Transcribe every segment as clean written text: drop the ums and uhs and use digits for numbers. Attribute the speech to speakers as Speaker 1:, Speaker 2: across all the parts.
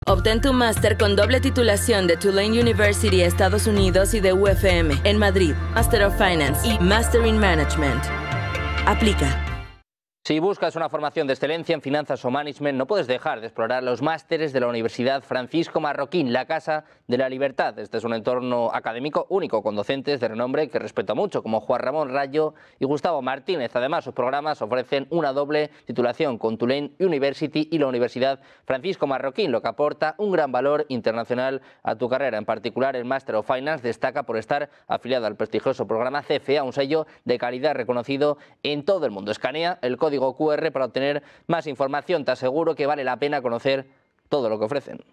Speaker 1: Obtén tu máster con doble titulación de Tulane University, Estados Unidos, y de UFM en Madrid, Master of Finance y Master in Management. Aplica.
Speaker 2: Si buscas una formación de excelencia en finanzas o management, no puedes dejar de explorar los másteres de la Universidad Francisco Marroquín, la Casa de la Libertad. Este es un entorno académico único, con docentes de renombre que respeto mucho, como Juan Ramón Rayo y Gustavo Martínez. Además, sus programas ofrecen una doble titulación con Tulane University y la Universidad Francisco Marroquín, lo que aporta un gran valor internacional a tu carrera. En particular, el Master of Finance destaca por estar afiliado al prestigioso programa CFA, un sello de calidad reconocido en todo el mundo. Escanea el código QR para obtener más información. Te aseguro que vale la pena conocer todo lo que ofrecen.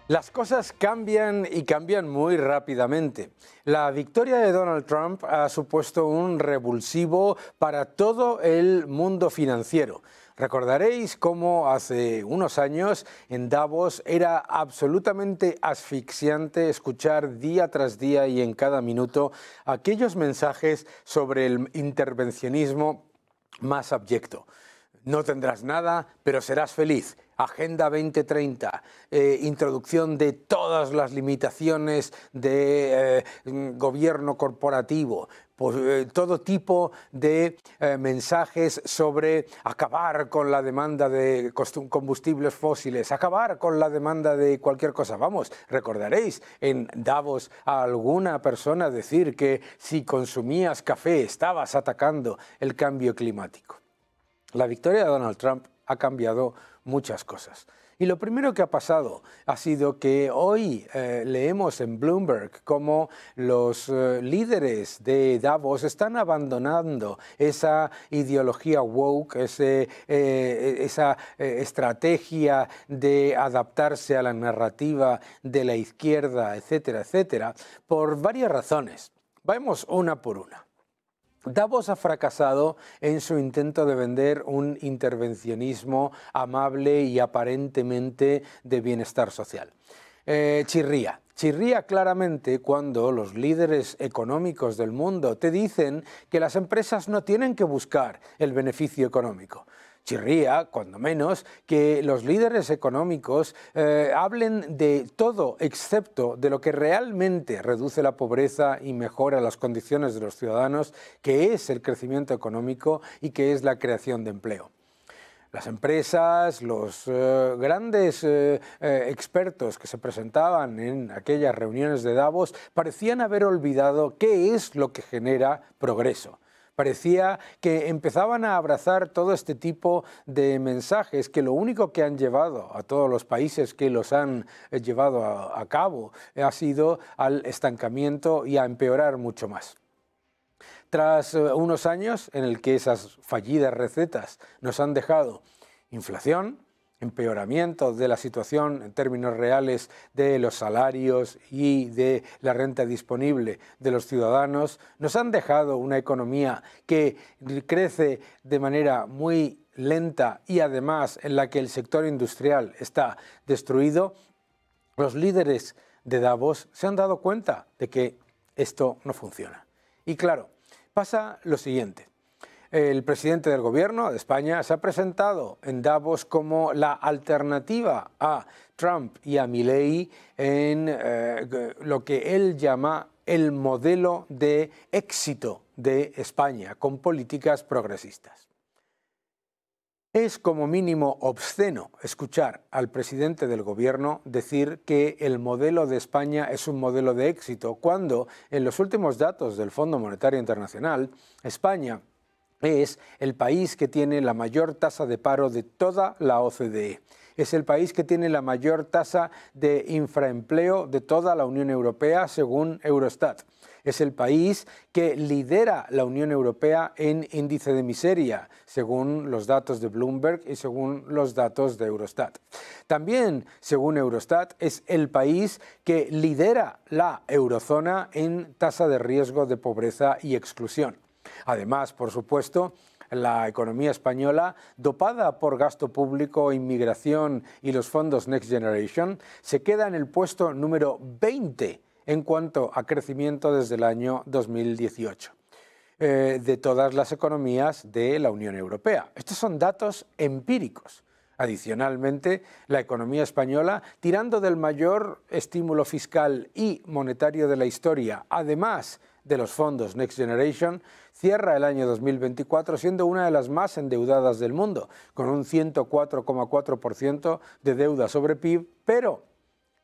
Speaker 3: Las cosas cambian y cambian muy rápidamente. La victoria de Donald Trump ha supuesto un revulsivo para todo el mundo financiero. Recordaréis cómo hace unos años en Davos era absolutamente asfixiante escuchar día tras día y en cada minuto aquellos mensajes sobre el intervencionismo más abyecto. No tendrás nada, pero serás feliz. Agenda 2030, introducción de todas las limitaciones de gobierno corporativo, todo tipo de mensajes sobre acabar con la demanda de combustibles fósiles, acabar con la demanda de cualquier cosa. Vamos, recordaréis en Davos a alguna persona decir que si consumías café estabas atacando el cambio climático. La victoria de Donald Trump ha cambiado muchas cosas. Y lo primero que ha pasado ha sido que hoy leemos en Bloomberg cómo los líderes de Davos están abandonando esa ideología woke, esa estrategia de adaptarse a la narrativa de la izquierda, etcétera, etcétera, por varias razones. Vamos una por una. Davos ha fracasado en su intento de vender un intervencionismo amable y aparentemente de bienestar social. Chirría claramente cuando los líderes económicos del mundo te dicen que las empresas no tienen que buscar el beneficio económico. Chirría, cuando menos, que los líderes económicos hablen de todo excepto de lo que realmente reduce la pobreza y mejora las condiciones de los ciudadanos, que es el crecimiento económico y que es la creación de empleo. Las empresas, los grandes expertos que se presentaban en aquellas reuniones de Davos parecían haber olvidado qué es lo que genera progreso. Parecía que empezaban a abrazar todo este tipo de mensajes que lo único que han llevado a todos los países que los han llevado a cabo ha sido al estancamiento y a empeorar mucho más. Tras unos años en el que esas fallidas recetas nos han dejado inflación, empeoramiento de la situación en términos reales de los salarios y de la renta disponible de los ciudadanos, nos han dejado una economía que crece de manera muy lenta y además en la que el sector industrial está destruido, los líderes de Davos se han dado cuenta de que esto no funciona. Y claro, pasa lo siguiente. El presidente del gobierno de España se ha presentado en Davos como la alternativa a Trump y a Milei en lo que él llama el modelo de éxito de España, con políticas progresistas. Es como mínimo obsceno escuchar al presidente del gobierno decir que el modelo de España es un modelo de éxito, cuando en los últimos datos del Fondo Monetario Internacional, España es el país que tiene la mayor tasa de paro de toda la OCDE. Es el país que tiene la mayor tasa de infraempleo de toda la Unión Europea, según Eurostat. Es el país que lidera la Unión Europea en índice de miseria, según los datos de Bloomberg y según los datos de Eurostat. También, según Eurostat, es el país que lidera la eurozona en tasa de riesgo de pobreza y exclusión. Además, por supuesto, la economía española, dopada por gasto público, inmigración y los fondos Next Generation, se queda en el puesto número 20 en cuanto a crecimiento desde el año 2018. De todas las economías de la Unión Europea. Estos son datos empíricos. Adicionalmente, la economía española, tirando del mayor estímulo fiscal y monetario de la historia, además de los fondos Next Generation, cierra el año 2024 siendo una de las más endeudadas del mundo, con un 104,4% de deuda sobre PIB, pero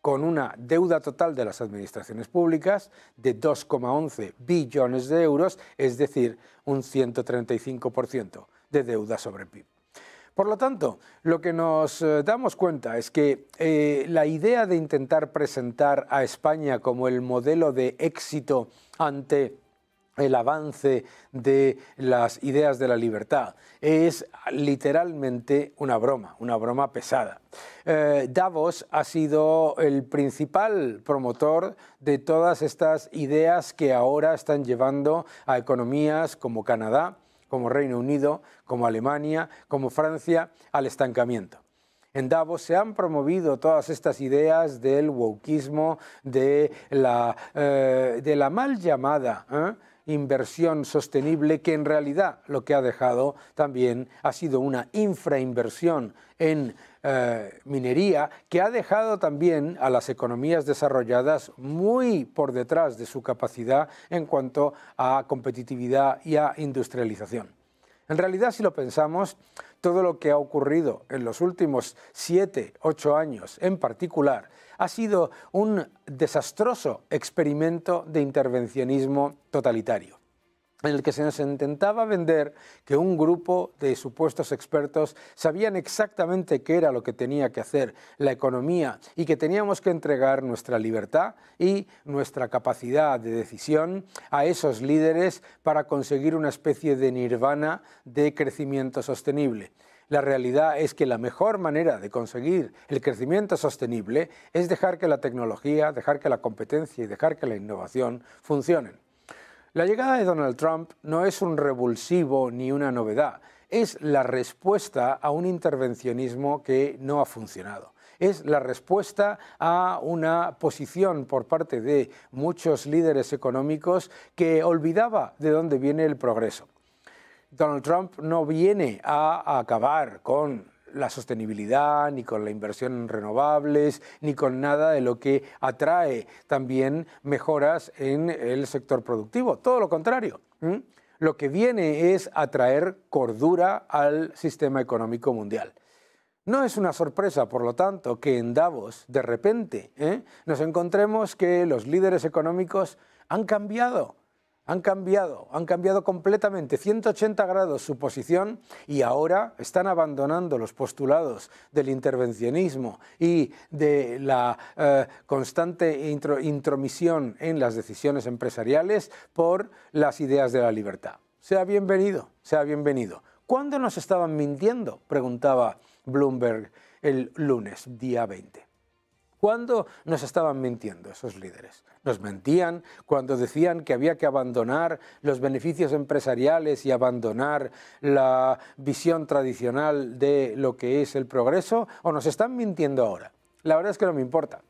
Speaker 3: con una deuda total de las administraciones públicas de 2,11 billones de euros, es decir, un 135% de deuda sobre PIB. Por lo tanto, lo que nos damos cuenta es que la idea de intentar presentar a España como el modelo de éxito ante el avance de las ideas de la libertad es literalmente una broma pesada. Davos ha sido el principal promotor de todas estas ideas que ahora están llevando a economías como Canadá, como Reino Unido, como Alemania, como Francia, al estancamiento. En Davos se han promovido todas estas ideas del wokismo, de la mal llamada inversión sostenible, que en realidad lo que ha dejado también ha sido una infrainversión en minería, que ha dejado también a las economías desarrolladas muy por detrás de su capacidad en cuanto a competitividad y a industrialización. En realidad, si lo pensamos, todo lo que ha ocurrido en los últimos 7, 8 años en particular ha sido un desastroso experimento de intervencionismo totalitario, en el que se nos intentaba vender que un grupo de supuestos expertos sabían exactamente qué era lo que tenía que hacer la economía y que teníamos que entregar nuestra libertad y nuestra capacidad de decisión a esos líderes para conseguir una especie de nirvana de crecimiento sostenible. La realidad es que la mejor manera de conseguir el crecimiento sostenible es dejar que la tecnología, dejar que la competencia y dejar que la innovación funcionen. La llegada de Donald Trump no es un revulsivo ni una novedad, es la respuesta a un intervencionismo que no ha funcionado. Es la respuesta a una posición por parte de muchos líderes económicos que olvidaba de dónde viene el progreso. Donald Trump no viene a acabar con la sostenibilidad, ni con la inversión en renovables, ni con nada de lo que atrae también mejoras en el sector productivo. Todo lo contrario. Lo que viene es a traer cordura al sistema económico mundial. No es una sorpresa, por lo tanto, que en Davos, de repente, nos encontremos que los líderes económicos han cambiado completamente, 180 grados su posición, y ahora están abandonando los postulados del intervencionismo y de la constante intromisión en las decisiones empresariales por las ideas de la libertad. Sea bienvenido, sea bienvenido. ¿Cuándo nos estaban mintiendo?, preguntaba Bloomberg el lunes, día 20. ¿Cuándo nos estaban mintiendo esos líderes? Nos mentían cuando decían que había que abandonar los beneficios empresariales y abandonar la visión tradicional de lo que es el progreso, ¿o nos están mintiendo ahora? La verdad es que no me importa.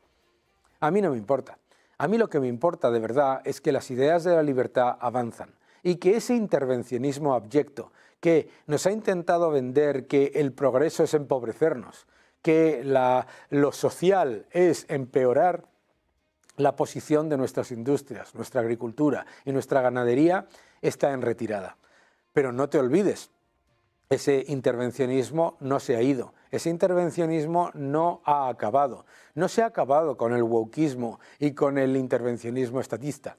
Speaker 3: A mí no me importa. A mí lo que me importa de verdad es que las ideas de la libertad avanzan y que ese intervencionismo abyecto que nos ha intentado vender que el progreso es empobrecernos, que lo social es empeorar la posición de nuestras industrias, nuestra agricultura y nuestra ganadería, está en retirada. Pero no te olvides, ese intervencionismo no se ha ido, ese intervencionismo no ha acabado. No se ha acabado con el wokismo y con el intervencionismo estatista.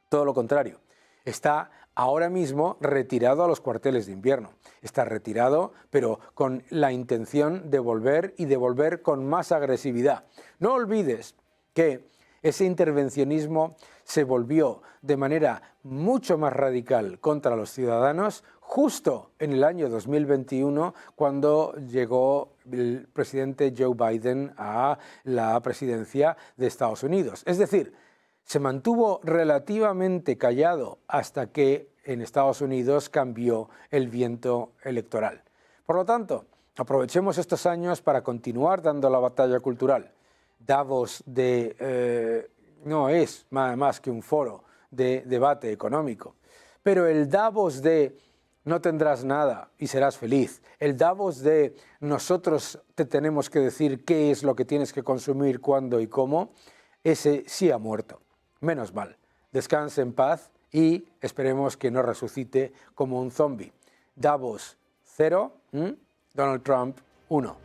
Speaker 3: Todo lo contrario. Está ahora mismo retirado a los cuarteles de invierno. Está retirado, pero con la intención de volver y de volver con más agresividad. No olvides que ese intervencionismo se volvió de manera mucho más radical contra los ciudadanos justo en el año 2021, cuando llegó el presidente Joe Biden a la presidencia de Estados Unidos. Es decir, se mantuvo relativamente callado hasta que en Estados Unidos cambió el viento electoral. Por lo tanto, aprovechemos estos años para continuar dando la batalla cultural. Davos no es más que un foro de debate económico, pero el Davos de no tendrás nada y serás feliz, el Davos de nosotros te tenemos que decir qué es lo que tienes que consumir, cuándo y cómo, ese sí ha muerto. Menos mal. Descanse en paz y esperemos que no resucite como un zombie. Davos 0, Donald Trump 1.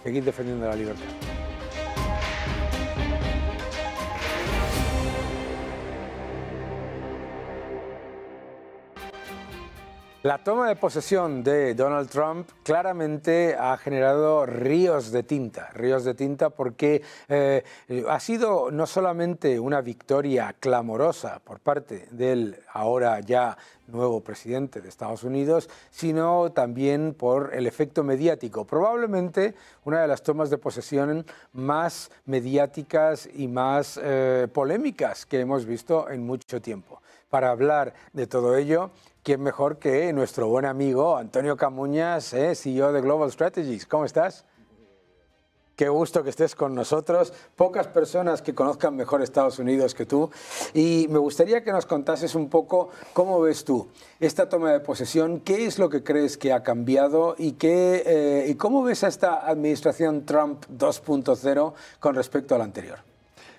Speaker 3: Seguid defendiendo la libertad. La toma de posesión de Donald Trump claramente ha generado ríos de tinta porque ha sido no solamente una victoria clamorosa por parte del ahora ya nuevo presidente de Estados Unidos, sino también por el efecto mediático. Probablemente una de las tomas de posesión más mediáticas y más polémicas que hemos visto en mucho tiempo. Para hablar de todo ello, ¿quién mejor que nuestro buen amigo Antonio Camuñas, CEO de Global Strategies? ¿Cómo estás? Qué gusto que estés con nosotros. Pocas personas que conozcan mejor Estados Unidos que tú. Y me gustaría que nos contases un poco cómo ves tú esta toma de posesión, qué es lo que crees que ha cambiado y cómo ves a esta administración Trump 2.0 con respecto a la anterior.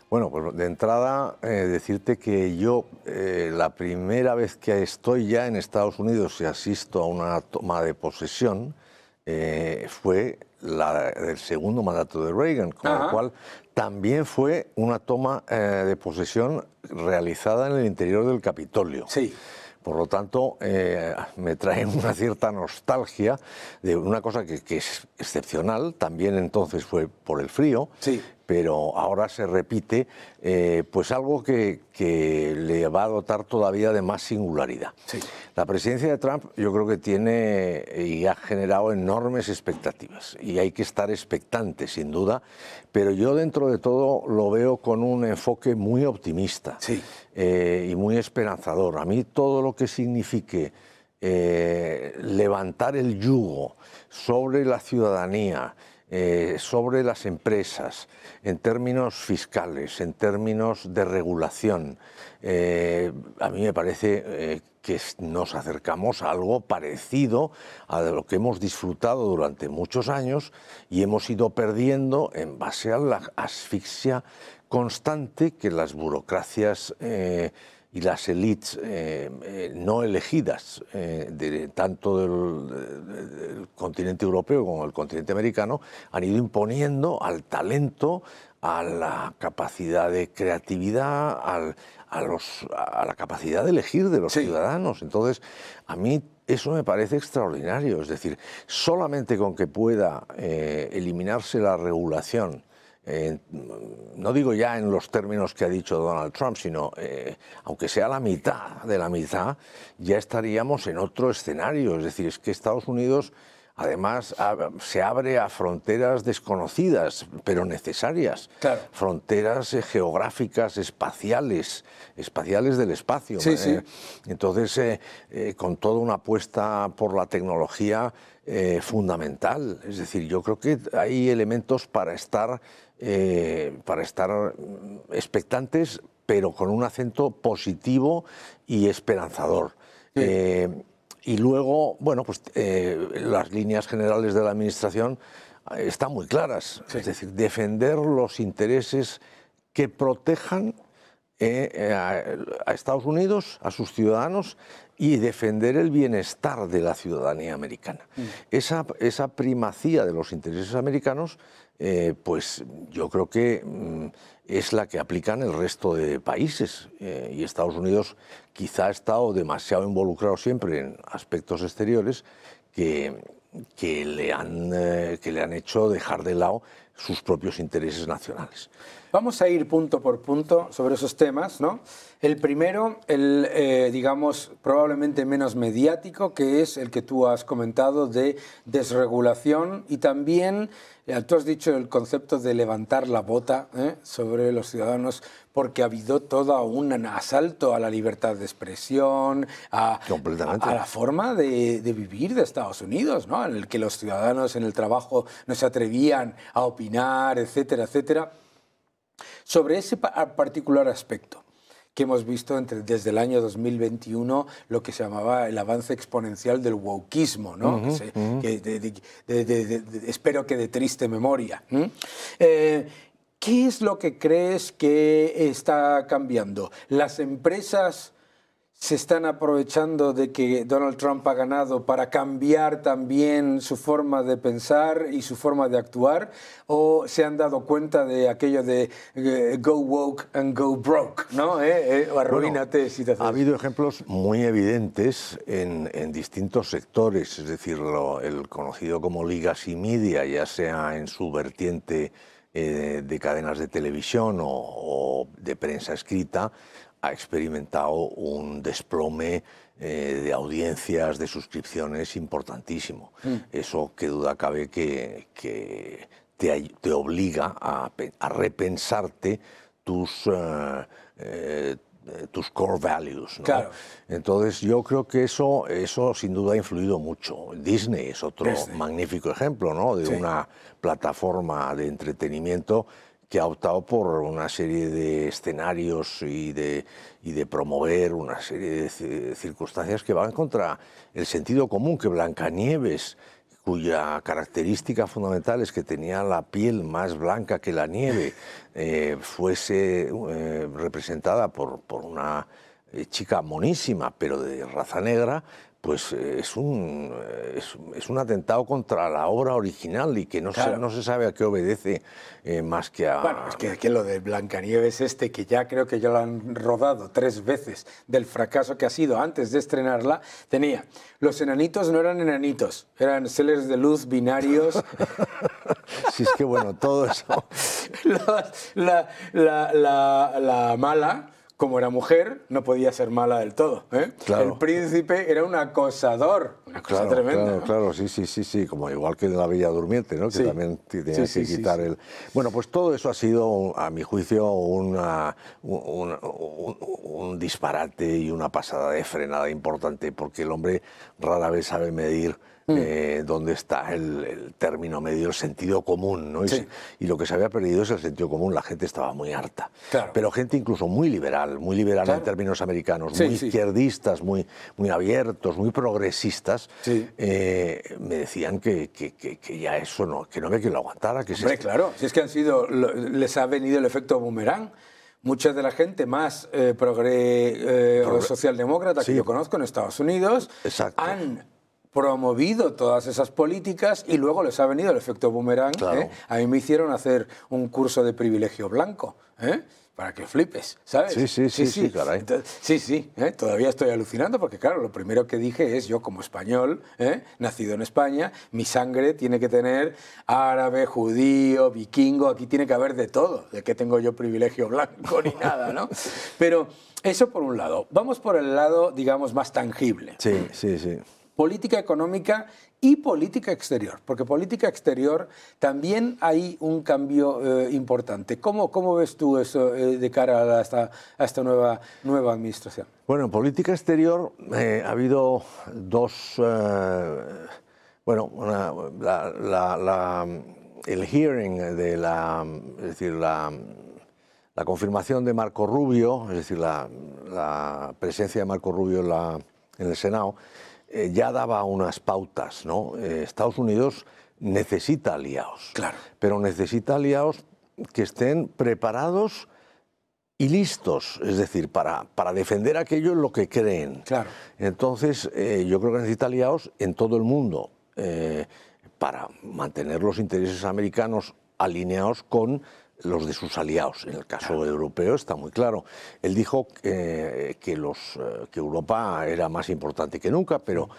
Speaker 4: Bueno, pues de entrada decirte que yo la primera vez que estoy ya en Estados Unidos y asisto a una toma de posesión fue la del segundo mandato de Reagan, con lo cual también fue una toma de posesión realizada en el interior del Capitolio.
Speaker 3: Sí.
Speaker 4: Por lo tanto, me trae una cierta nostalgia de una cosa que es excepcional, también entonces fue por el frío,
Speaker 3: sí,
Speaker 4: pero ahora se repite, pues algo que le va a dotar todavía de más singularidad.
Speaker 3: Sí.
Speaker 4: La presidencia de Trump yo creo que tiene y ha generado enormes expectativas y hay que estar expectante, sin duda, pero yo dentro de todo lo veo con un enfoque muy optimista,
Speaker 3: sí,
Speaker 4: y muy esperanzador. A mí todo lo que signifique levantar el yugo sobre la ciudadanía, sobre las empresas, en términos fiscales, en términos de regulación, a mí me parece que nos acercamos a algo parecido a lo que hemos disfrutado durante muchos años y hemos ido perdiendo en base a la asfixia constante que las burocracias y las élites no elegidas, tanto del continente europeo como del continente americano, han ido imponiendo al talento, a la capacidad de creatividad, a la capacidad de elegir de los ciudadanos. Entonces, a mí eso me parece extraordinario. Es decir, solamente con que pueda eliminarse la regulación, no digo ya en los términos que ha dicho Donald Trump, sino aunque sea la mitad de la mitad, ya estaríamos en otro escenario. Es decir, es que Estados Unidos además se abre a fronteras desconocidas, pero necesarias. Claro. Fronteras geográficas, espaciales del espacio.
Speaker 3: Sí, sí.
Speaker 4: Entonces, con toda una apuesta por la tecnología fundamental. Es decir, yo creo que hay elementos para estar expectantes, pero con un acento positivo y esperanzador. Sí. Y luego, bueno, pues las líneas generales de la administración están muy claras. Sí. Es decir, defender los intereses que protejan a Estados Unidos, a sus ciudadanos, y defender el bienestar de la ciudadanía americana. Esa primacía de los intereses americanos, pues yo creo que es la que aplican el resto de países. Y Estados Unidos quizá ha estado demasiado involucrado siempre en aspectos exteriores que le han hecho dejar de lado sus propios intereses nacionales.
Speaker 3: Vamos a ir punto por punto sobre esos temas, ¿no? El primero, digamos, probablemente menos mediático, que es el que tú has comentado de desregulación y también, tú has dicho el concepto de levantar la bota sobre los ciudadanos, porque ha habido todo un asalto a la libertad de expresión, a la forma de vivir de Estados Unidos, ¿no? En el que los ciudadanos en el trabajo no se atrevían a opinar, etcétera, etcétera. Sobre ese particular aspecto que hemos visto desde el año 2021, lo que se llamaba el avance exponencial del wokismo, ¿no? Espero que de triste memoria. ¿Qué es lo que crees que está cambiando? ¿Las empresas se están aprovechando de que Donald Trump ha ganado para cambiar también su forma de pensar y su forma de actuar? ¿O se han dado cuenta de aquello de go woke and go broke, ¿no? Arruínate, bueno, si te haces...
Speaker 4: Ha habido ejemplos muy evidentes en distintos sectores, es decir, el conocido como legacy media, ya sea en su vertiente de cadenas de televisión o de prensa escrita, ha experimentado un desplome de audiencias, de suscripciones importantísimo. Eso, qué duda cabe, que te obliga a repensarte tus core values, ¿no? Claro. Entonces yo creo que eso sin duda ha influido mucho. Disney es otro magnífico ejemplo, ¿no? De una plataforma de entretenimiento que ha optado por una serie de escenarios y de promover una serie de circunstancias que van contra el sentido común, que Blancanieves, cuya característica fundamental es que tenía la piel más blanca que la nieve, fuese representada por una chica monísima, pero de raza negra, pues es un atentado contra la obra original y que no se sabe a qué obedece más que a...
Speaker 3: Bueno, es que lo de Blancanieves que ya creo que ya lo han rodado 3 veces, del fracaso que ha sido antes de estrenarla, tenía... Los enanitos no eran enanitos, eran seres de luz binarios.
Speaker 4: Sí, es que bueno, todo eso...
Speaker 3: La mala... Como era mujer, no podía ser mala del todo. Claro. El príncipe era un acosador, una cosa tremenda.
Speaker 4: Claro, sí, como igual que la Bella Durmiente, ¿no? Que también tenía que quitar el... Bueno, pues todo eso ha sido, a mi juicio, un disparate y una pasada de frenada importante, porque el hombre rara vez sabe medir dónde está el término medio, el sentido común, ¿no? Y lo que se había perdido es el sentido común. La gente estaba muy harta, pero gente incluso muy liberal en términos americanos, muy izquierdistas, muy abiertos, muy progresistas, me decían que ya eso no, que no había que lo aguantara.
Speaker 3: Hombre, claro, si es que les ha venido el efecto boomerang. Mucha de la gente más socialdemócrata que yo conozco en Estados Unidos han promovido todas esas políticas y luego les ha venido el efecto boomerang. A mí me hicieron hacer un curso de privilegio blanco, para que flipes, ¿sabes?
Speaker 4: Sí, caray.
Speaker 3: Todavía estoy alucinando porque, claro, lo primero que dije es, yo como español, nacido en España, mi sangre tiene que tener árabe, judío, vikingo, aquí tiene que haber de todo. ¿De qué tengo yo privilegio blanco ni nada, no? Pero eso por un lado. Vamos por el lado, digamos, más tangible.
Speaker 4: Sí.
Speaker 3: Política económica y política exterior, porque política exterior también hay un cambio importante. ¿Cómo ves tú eso de cara a esta nueva administración?
Speaker 4: Bueno, en política exterior ha habido el hearing de la confirmación de Marco Rubio, es decir, la presencia de Marco Rubio en el Senado, ya daba unas pautas, ¿no? Estados Unidos necesita aliados, pero necesita aliados que estén preparados y listos, es decir, para defender aquello en lo que creen. Entonces, yo creo que necesita aliados en todo el mundo para mantener los intereses americanos alineados con los de sus aliados. En el caso europeo está muy claro. Él dijo que Europa era más importante que nunca, pero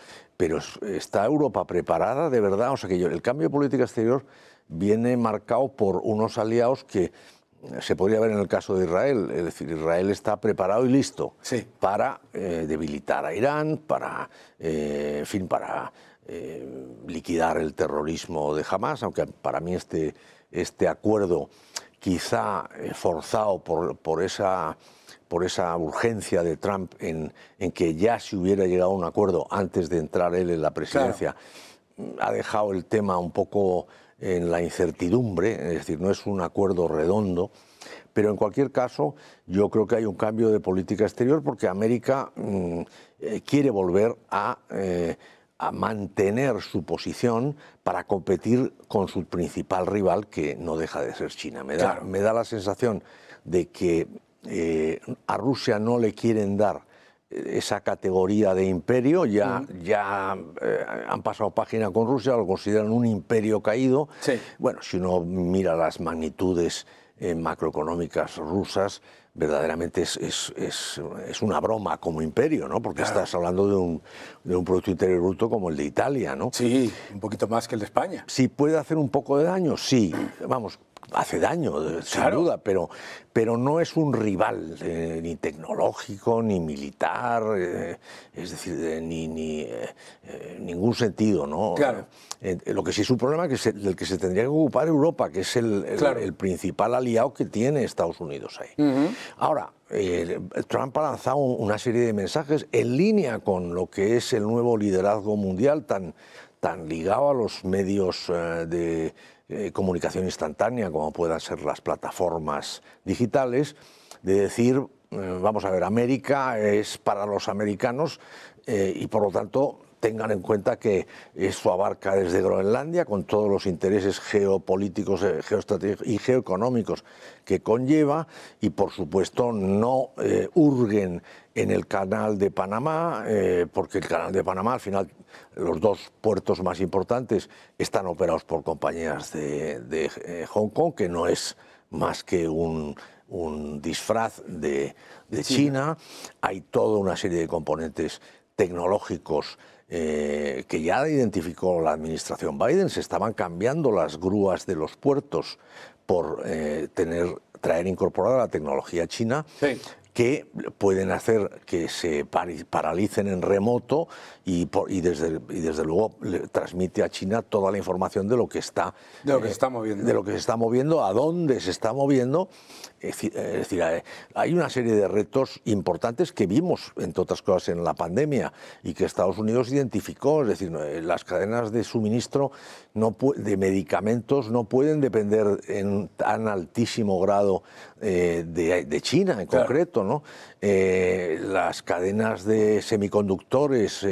Speaker 4: ¿está Europa preparada de verdad? O sea, que el cambio de política exterior viene marcado por unos aliados que se podría ver en el caso de Israel. Es decir, Israel está preparado y listo para debilitar a Irán, para, en fin, para liquidar el terrorismo de Hamás, aunque para mí este acuerdo quizá forzado por esa urgencia de Trump en que ya se hubiera llegado a un acuerdo antes de entrar él en la presidencia, ha dejado el tema un poco en la incertidumbre, es decir, no es un acuerdo redondo, pero en cualquier caso yo creo que hay un cambio de política exterior porque América quiere volver a mantener su posición para competir con su principal rival, que no deja de ser China. Me da la sensación de que a Rusia no le quieren dar esa categoría de imperio, ya han pasado página con Rusia, lo consideran un imperio caído. Bueno, si uno mira las magnitudes macroeconómicas rusas, verdaderamente es una broma como imperio, ¿no? Porque estás hablando de un Producto Interior Bruto como el de Italia, ¿no?
Speaker 3: Sí, un poquito más que el de España.
Speaker 4: Sí, puede hacer un poco de daño, sí, vamos, hace daño, sin duda, pero no es un rival ni tecnológico, ni militar, es decir, ni ningún sentido, ¿no? Lo que sí es un problema del que se tendría que ocupar Europa, que es el principal aliado que tiene Estados Unidos ahí. Ahora, Trump ha lanzado una serie de mensajes en línea con lo que es el nuevo liderazgo mundial tan ligado a los medios de comunicación instantánea, como puedan ser las plataformas digitales, de decir, vamos a ver, América es para los americanos y por lo tanto tengan en cuenta que esto abarca desde Groenlandia, con todos los intereses geopolíticos, geoestratégicos y geoeconómicos que conlleva, y por supuesto no hurguen en el canal de Panamá, porque el canal de Panamá, al final, los dos puertos más importantes están operados por compañías de Hong Kong, que no es más que un disfraz de China. Hay toda una serie de componentes tecnológicos que ya identificó la administración Biden. Se estaban cambiando las grúas de los puertos por traer incorporada la tecnología china, que pueden hacer que se paralicen en remoto y desde luego le transmite a China toda la información de lo que está moviendo, a dónde se está moviendo. Es decir, hay una serie de retos importantes que vimos, entre otras cosas, en la pandemia y que Estados Unidos identificó. Es decir, las cadenas de suministro de medicamentos no pueden depender en tan altísimo grado de China en concreto, ¿no? Las cadenas de semiconductores,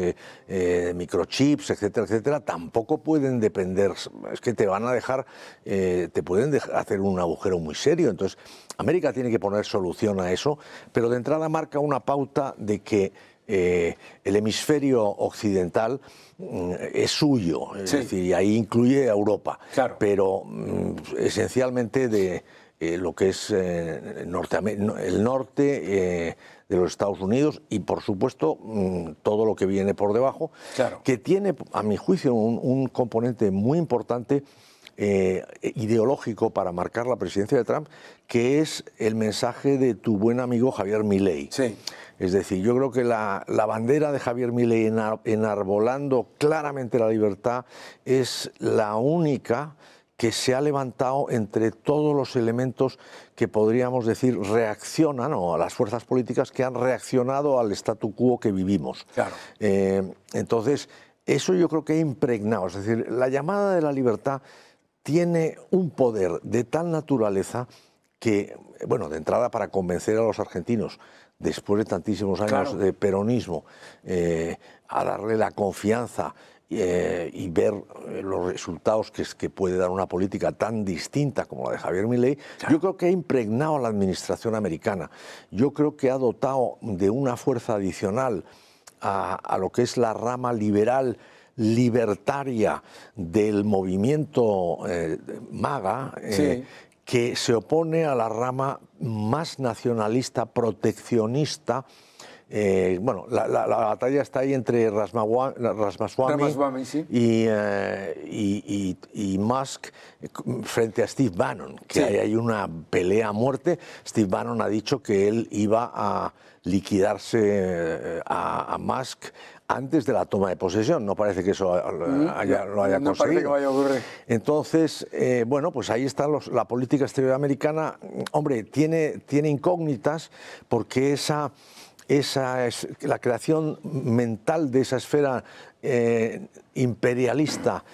Speaker 4: microchips, etcétera, etcétera, tampoco pueden depender. Es que te van a dejar, te pueden hacer un agujero muy serio. Entonces, América tiene que poner solución a eso, pero de entrada marca una pauta de que el hemisferio occidental es suyo, es decir, y ahí incluye a Europa, pero esencialmente de lo que es el norte de los Estados Unidos y, por supuesto, todo lo que viene por debajo, que tiene, a mi juicio, un componente muy importante ideológico para marcar la presidencia de Trump, que es el mensaje de tu buen amigo Javier Milei. Es decir, yo creo que la bandera de Javier Milei enarbolando claramente la libertad es la única que se ha levantado entre todos los elementos que podríamos decir reaccionan, o a las fuerzas políticas que han reaccionado al statu quo que vivimos. Entonces, eso yo creo que ha impregnado, es decir, la llamada de la libertad tiene un poder de tal naturaleza que, bueno, de entrada para convencer a los argentinos, después de tantísimos años de peronismo, a darle la confianza y ver los resultados que puede dar una política tan distinta como la de Javier Milei, yo creo que ha impregnado a la administración americana. Yo creo que ha dotado de una fuerza adicional a lo que es la rama libertaria del movimiento MAGA, que se opone a la rama más nacionalista, proteccionista, Bueno, la batalla está ahí entre Ramaswamy
Speaker 3: sí.
Speaker 4: y Musk frente a Steve Bannon, que
Speaker 3: Sí.
Speaker 4: hay una pelea a muerte. Steve Bannon ha dicho que él iba a liquidarse a Musk antes de la toma de posesión. No parece que eso lo haya conseguido.
Speaker 3: No parece que vaya a ocurrir.
Speaker 4: Entonces, bueno, pues ahí está la política exterior americana. Hombre, tiene incógnitas porque la creación mental de esa esfera imperialista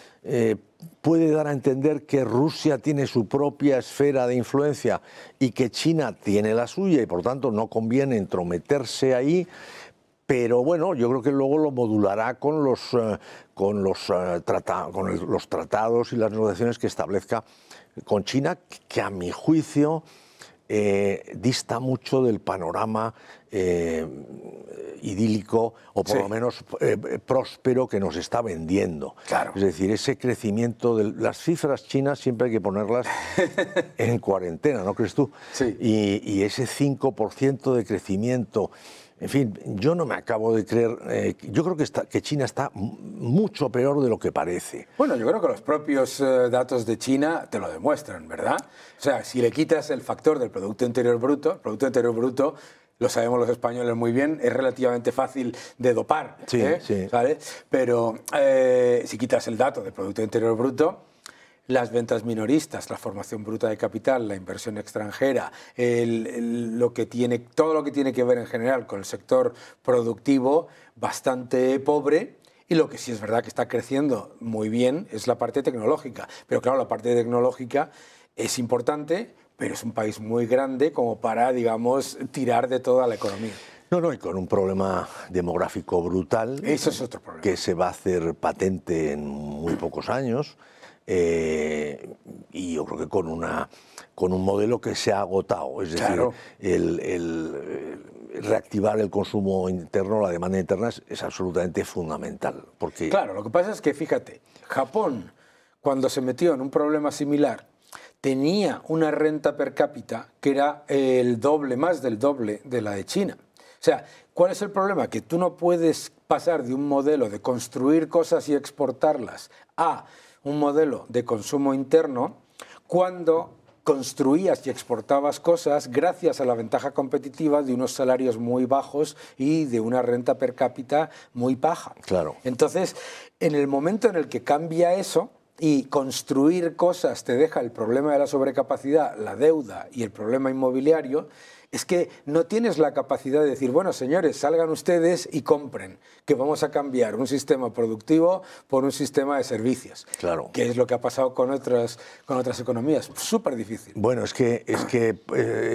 Speaker 4: puede dar a entender que Rusia tiene su propia esfera de influencia y que China tiene la suya y por tanto no conviene entrometerse ahí. Pero bueno, yo creo que luego lo modulará con los tratados y las negociaciones que establezca con China, que a mi juicio dista mucho del panorama idílico o por lo menos próspero que nos está vendiendo.
Speaker 3: Claro.
Speaker 4: Es decir, ese crecimiento de las cifras chinas siempre hay que ponerlas en cuarentena, ¿no crees tú?
Speaker 3: Sí.
Speaker 4: Y ese 5% de crecimiento. En fin, yo no me acabo de creer, yo creo que China está mucho peor de lo que parece.
Speaker 3: Bueno, yo creo que los propios datos de China te lo demuestran, ¿verdad? O sea, si le quitas el factor del Producto Interior Bruto, el Producto Interior Bruto, lo sabemos los españoles muy bien, es relativamente fácil de dopar,
Speaker 4: Sí, sí.
Speaker 3: ¿vale? Pero si quitas el dato del Producto Interior Bruto, las ventas minoristas, la formación bruta de capital, la inversión extranjera, todo lo que tiene que ver en general con el sector productivo, bastante pobre. Y lo que sí es verdad que está creciendo muy bien es la parte tecnológica. Pero claro, la parte tecnológica es importante, pero es un país muy grande como para, digamos, tirar de toda la economía.
Speaker 4: No, y con un problema demográfico brutal.
Speaker 3: Eso es otro problema.
Speaker 4: Que se va a hacer patente en muy pocos años. Y yo creo que con un modelo que se ha agotado, es decir,
Speaker 3: Claro.
Speaker 4: el reactivar el consumo interno, la demanda interna es absolutamente fundamental. Porque
Speaker 3: Claro, lo que pasa es que, fíjate, Japón, cuando se metió en un problema similar, tenía una renta per cápita que era el doble, más del doble de la de China. O sea, ¿cuál es el problema? Que tú no puedes pasar de un modelo de construir cosas y exportarlas a un modelo de consumo interno cuando construías y exportabas cosas gracias a la ventaja competitiva de unos salarios muy bajos y de una renta per cápita muy baja.
Speaker 4: Claro.
Speaker 3: Entonces, en el momento en el que cambia eso y construir cosas te deja el problema de la sobrecapacidad, la deuda y el problema inmobiliario, es que no tienes la capacidad de decir, bueno, señores, salgan ustedes y compren, que vamos a cambiar un sistema productivo por un sistema de servicios.
Speaker 4: Claro.
Speaker 3: Que es lo que ha pasado con otras economías. Súper difícil.
Speaker 4: Bueno, es que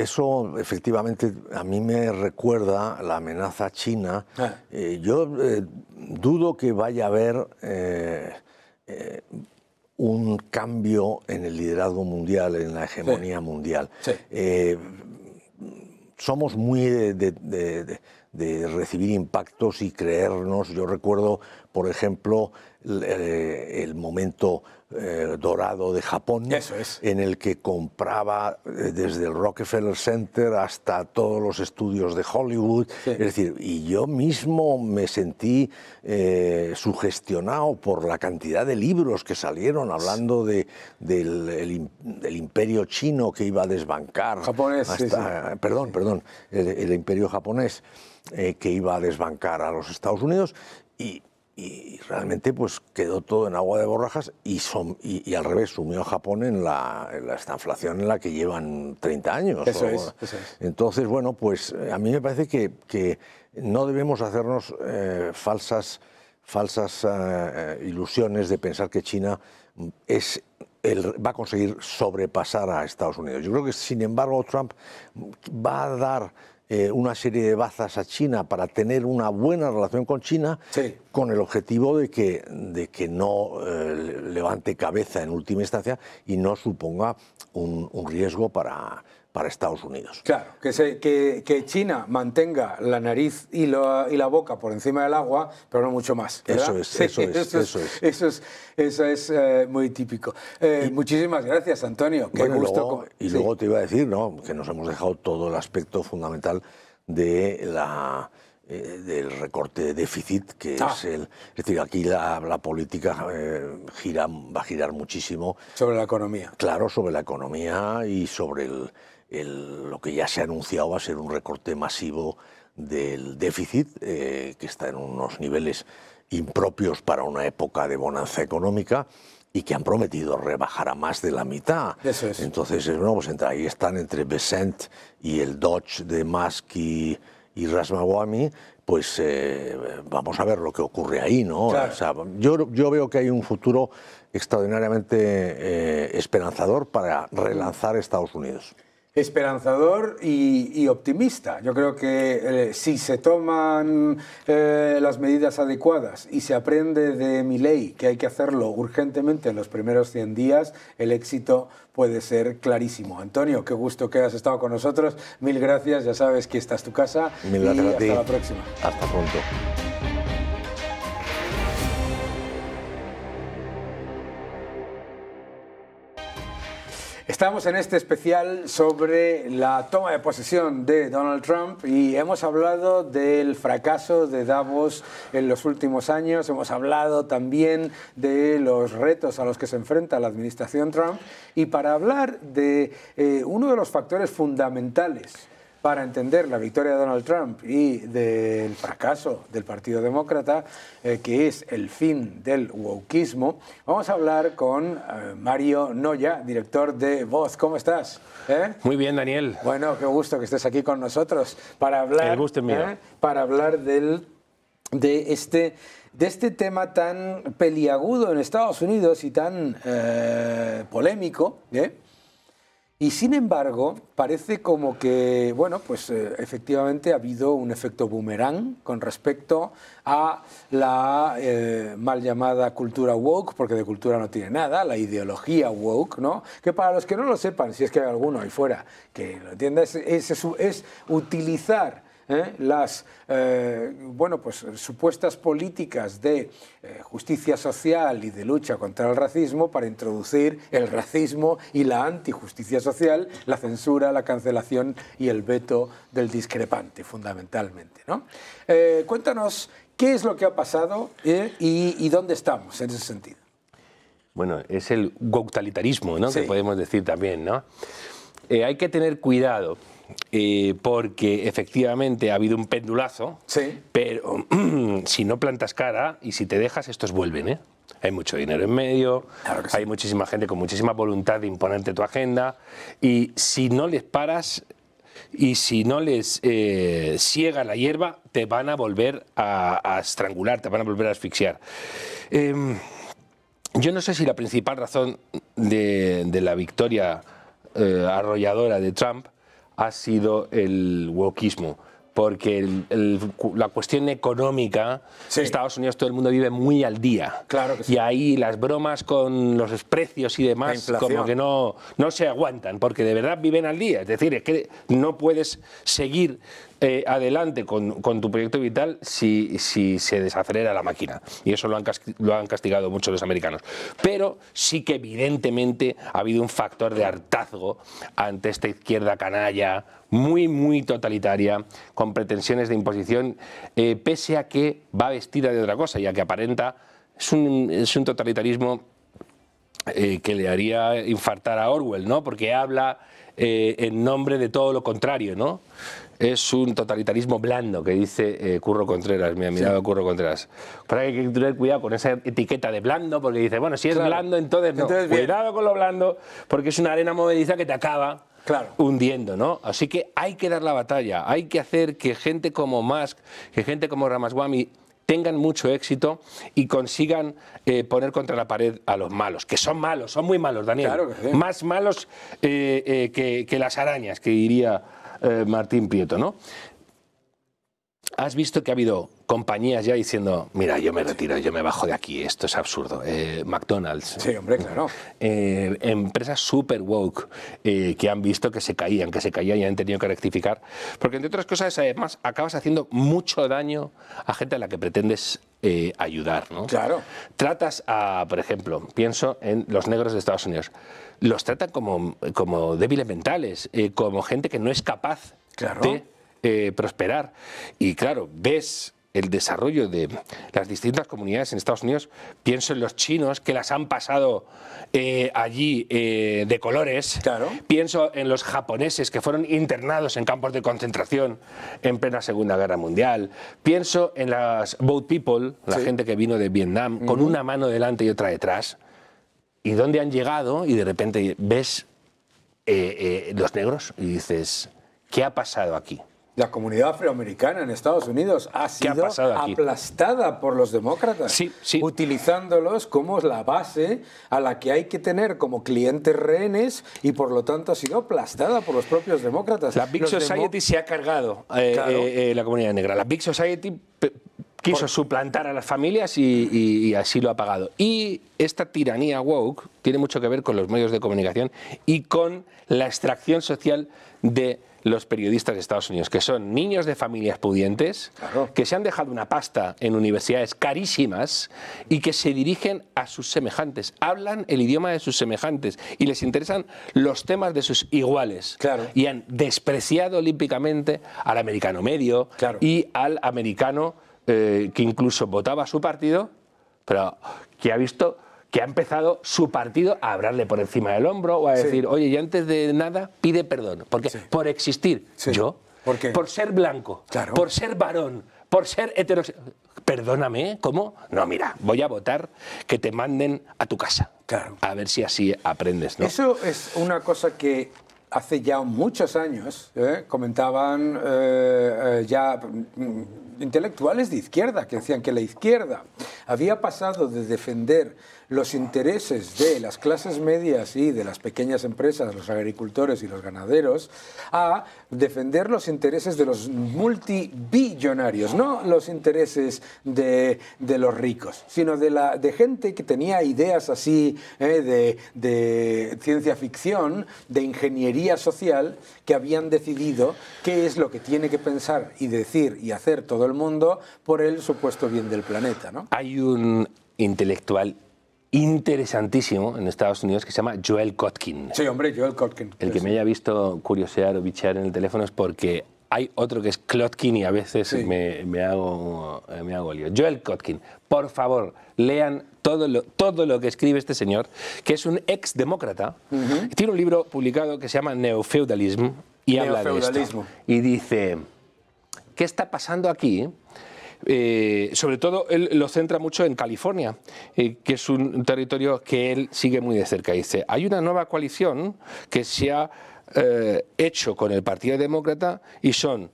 Speaker 4: eso efectivamente a mí me recuerda la amenaza china. Yo dudo que vaya a haber un cambio en el liderazgo mundial, en la hegemonía mundial.
Speaker 3: Sí.
Speaker 4: Somos muy de recibir impactos y creernos. Yo recuerdo, por ejemplo, el momento dorado de Japón,
Speaker 3: Eso es.
Speaker 4: en el que compraba desde el Rockefeller Center hasta todos los estudios de Hollywood.
Speaker 3: Sí.
Speaker 4: Es decir, y yo mismo me sentí sugestionado por la cantidad de libros que salieron hablando del imperio chino que iba a desbancar.
Speaker 3: Japonés,
Speaker 4: hasta,
Speaker 3: sí.
Speaker 4: Perdón, el imperio japonés que iba a desbancar a los Estados Unidos y realmente pues quedó todo en agua de borrajas y al revés, sumió a Japón en esta inflación en la que llevan 30 años.
Speaker 3: Eso es.
Speaker 4: Entonces, bueno, pues a mí me parece que no debemos hacernos falsas ilusiones de pensar que China va a conseguir sobrepasar a Estados Unidos. Yo creo que, sin embargo, Trump va a dar una serie de bazas a China para tener una buena relación con China,
Speaker 3: Sí.
Speaker 4: con el objetivo de que no levante cabeza en última instancia y no suponga un riesgo para Estados Unidos.
Speaker 3: Claro, que China mantenga la nariz y la boca por encima del agua, pero no mucho más, ¿verdad? Eso es muy típico. Muchísimas gracias, Antonio. Qué gusto.
Speaker 4: Luego te iba a decir, ¿no?, que nos hemos dejado todo el aspecto fundamental de del recorte de déficit, que es decir, aquí la política va a girar muchísimo.
Speaker 3: Sobre la economía.
Speaker 4: Claro, sobre la economía y sobre lo que ya se ha anunciado va a ser un recorte masivo del déficit, que está en unos niveles impropios para una época de bonanza económica, y que han prometido rebajar a más de la mitad.
Speaker 3: Eso es.
Speaker 4: Entonces, bueno, pues ahí están entre Bessent y el Dodge de Musk y Ramaswamy, pues vamos a ver lo que ocurre ahí, ¿no?
Speaker 3: Claro.
Speaker 4: O sea, yo veo que hay un futuro extraordinariamente esperanzador para relanzar Estados Unidos.
Speaker 3: Esperanzador y optimista. Yo creo que si se toman las medidas adecuadas y se aprende de Milei que hay que hacerlo urgentemente en los primeros 100 días, el éxito puede ser clarísimo. Antonio, qué gusto que has estado con nosotros. Mil gracias, ya sabes que esta es tu casa.
Speaker 4: Mil gracias a ti.
Speaker 3: Hasta la próxima.
Speaker 4: Hasta pronto.
Speaker 3: Estamos en este especial sobre la toma de posesión de Donald Trump y hemos hablado del fracaso de Davos en los últimos años, hemos hablado también de los retos a los que se enfrenta la administración Trump, y para hablar de uno de los factores fundamentales para entender la victoria de Donald Trump y del fracaso del Partido Demócrata, que es el fin del wokeismo, vamos a hablar con Mario Noya, director de Voz. ¿Cómo estás?
Speaker 5: Muy bien, Daniel.
Speaker 3: Bueno, qué gusto que estés aquí con nosotros para hablar,
Speaker 5: El gusto es mío.
Speaker 3: Para hablar de este tema tan peliagudo en Estados Unidos y tan polémico, Y sin embargo, parece como que, bueno, pues efectivamente ha habido un efecto boomerang con respecto a la mal llamada cultura woke, porque de cultura no tiene nada, la ideología woke, ¿no? Que para los que no lo sepan, si es que hay alguno ahí fuera que lo entienda, es utilizar las bueno, pues, supuestas políticas de justicia social y de lucha contra el racismo para introducir el racismo y la antijusticia social, la censura, la cancelación y el veto del discrepante, fundamentalmente, ¿no? Cuéntanos qué es lo que ha pasado y dónde estamos en ese sentido.
Speaker 5: Bueno, es el woke-talitarismo, ¿no?
Speaker 3: Sí.
Speaker 5: Que podemos decir también, ¿no? Hay que tener cuidado. Porque efectivamente ha habido un pendulazo,
Speaker 3: Sí.
Speaker 5: pero si no plantas cara y si te dejas, estos vuelven, ¿eh? Hay mucho dinero en medio,
Speaker 3: Claro que sí.
Speaker 5: hay muchísima gente con muchísima voluntad de imponerte tu agenda, y si no les paras y si no les ciega la hierba, te van a volver a estrangular, te van a volver a asfixiar. Yo no sé si la principal razón de la victoria arrolladora de Trump ha sido el wokeismo, porque la cuestión económica,
Speaker 3: Sí.
Speaker 5: Estados Unidos todo el mundo vive muy al día.
Speaker 3: Claro que sí.
Speaker 5: Y ahí las bromas con los precios y
Speaker 3: La
Speaker 5: demás
Speaker 3: inflación.
Speaker 5: como que no se aguantan, porque de verdad viven al día. Es decir, es que no puedes seguir adelante con tu proyecto vital si se desacelera la máquina. Y eso lo han castigado mucho los americanos. Pero sí que evidentemente ha habido un factor de hartazgo ante esta izquierda canalla, muy, muy totalitaria, con pretensiones de imposición, pese a que va vestida de otra cosa, ya que aparenta, es un totalitarismo que le haría infartar a Orwell, ¿no? Porque habla en nombre de todo lo contrario, ¿no? Es un totalitarismo blando, que dice Curro Contreras, mi admirado Curro Contreras. Pero hay que tener cuidado con esa etiqueta de blando, porque dice, bueno, si es
Speaker 3: Claro.
Speaker 5: blando, entonces no.
Speaker 3: Entonces, bien.
Speaker 5: Cuidado con lo blando, porque es una arena movediza que te acaba hundiendo, ¿no? Así que hay que dar la batalla, hay que hacer que gente como Musk, que gente como Ramaswamy tengan mucho éxito y consigan poner contra la pared a los malos, que son malos, son muy malos, Daniel.
Speaker 3: Claro que sí.
Speaker 5: Más malos que las arañas, que diría Martín Prieto, ¿no? Has visto que ha habido compañías ya diciendo, mira, yo me retiro, yo me bajo de aquí, esto es absurdo. McDonald's.
Speaker 3: Sí, hombre, claro.
Speaker 5: Empresas super woke que han visto que se caían y han tenido que rectificar. Porque entre otras cosas, además, acabas haciendo mucho daño a gente a la que pretendes ayudar, ¿no?
Speaker 3: Claro.
Speaker 5: Tratas a, por ejemplo, pienso en los negros de Estados Unidos. Los tratan como débiles mentales, como gente que no es capaz
Speaker 3: Claro.
Speaker 5: de prosperar. Y claro, ves el desarrollo de las distintas comunidades en Estados Unidos. Pienso en los chinos, que las han pasado allí de colores.
Speaker 3: Claro.
Speaker 5: Pienso en los japoneses, que fueron internados en campos de concentración en plena Segunda Guerra Mundial. Pienso en las boat people, la gente que vino de Vietnam, con una mano delante y otra detrás. Y dónde han llegado, y de repente ves los negros y dices, ¿qué ha pasado aquí?
Speaker 3: La comunidad afroamericana en Estados Unidos ha sido aplastada por los demócratas, utilizándolos como la base a la que hay que tener como clientes rehenes, y por lo tanto ha sido aplastada por los propios demócratas.
Speaker 5: La Big Society se ha cargado la comunidad negra. La Big Society quiso suplantar a las familias y así lo ha pagado. Y esta tiranía woke tiene mucho que ver con los medios de comunicación y con la extracción social de los periodistas de Estados Unidos, que son niños de familias pudientes, que se han dejado una pasta en universidades carísimas y que se dirigen a sus semejantes, hablan el idioma de sus semejantes y les interesan los temas de sus iguales. Y han despreciado olímpicamente al americano medio y al americano que incluso votaba a su partido, pero que ha visto que ha empezado su partido a hablarle por encima del hombro o a decir, oye, y antes de nada pide perdón, porque por existir yo, por ser blanco, por ser varón, por ser heterosexual, perdóname, ¿cómo? No, mira, voy a votar que te manden a tu casa, a ver si así aprendes, ¿no?
Speaker 3: Eso es una cosa que hace ya muchos años comentaban ya intelectuales de izquierda, que decían que la izquierda había pasado de defender los intereses de las clases medias y de las pequeñas empresas, los agricultores y los ganaderos, a defender los intereses de los multibillonarios, no los intereses de los ricos, sino de gente que tenía ideas así de ciencia ficción, de ingeniería social, que habían decidido qué es lo que tiene que pensar y decir y hacer todo el mundo por el supuesto bien del planeta, ¿no?
Speaker 5: Hay un intelectual interesantísimo en Estados Unidos que se llama Joel Kotkin.
Speaker 3: Sí, hombre, Joel Kotkin.
Speaker 5: El que me haya visto curiosear o bichear en el teléfono es porque hay otro que es Klotkin y a veces me hago lío. Joel Kotkin, por favor, lean todo lo que escribe este señor, que es un exdemócrata. Tiene un libro publicado que se llama Neofeudalism y habla de esto. Y dice, ¿qué está pasando aquí? Sobre todo él lo centra mucho en California, que es un territorio que él sigue muy de cerca. Dice, hay una nueva coalición que se ha hecho con el Partido Demócrata y son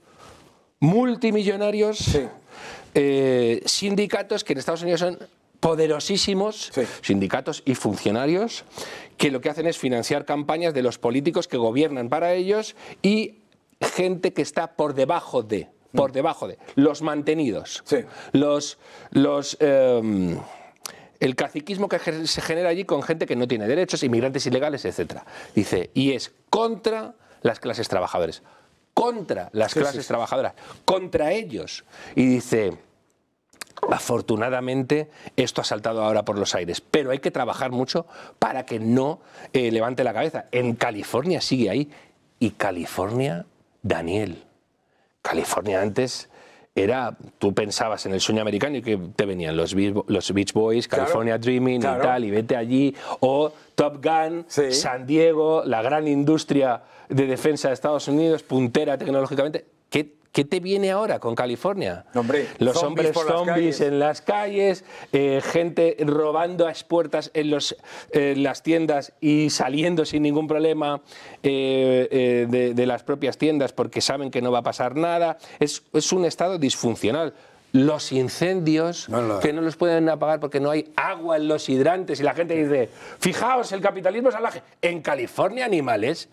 Speaker 5: multimillonarios sindicatos que en Estados Unidos son poderosísimos, sindicatos y funcionarios, que lo que hacen es financiar campañas de los políticos que gobiernan para ellos y gente que está por debajo de los mantenidos, el caciquismo que se genera allí con gente que no tiene derechos, inmigrantes ilegales, etc. Dice, y es contra las clases trabajadoras, contra ellos. Y dice, afortunadamente esto ha saltado ahora por los aires, pero hay que trabajar mucho para que no levante la cabeza. En California sigue ahí, y California, Daniel, California antes era, tú pensabas en el sueño americano y que te venían los Beach Boys, California Dreaming y tal, y vete allí, o Top Gun, San Diego, la gran industria de defensa de Estados Unidos, puntera tecnológicamente. ¿Qué te viene ahora con California?
Speaker 3: Hombre,
Speaker 5: los hombres zombies en las calles, gente robando a expuertas en las tiendas y saliendo sin ningún problema de las propias tiendas porque saben que no va a pasar nada. Es un estado disfuncional. Los incendios que no los pueden apagar porque no hay agua en los hidrantes y la gente dice, fijaos, el capitalismo salvaje. En California, animales,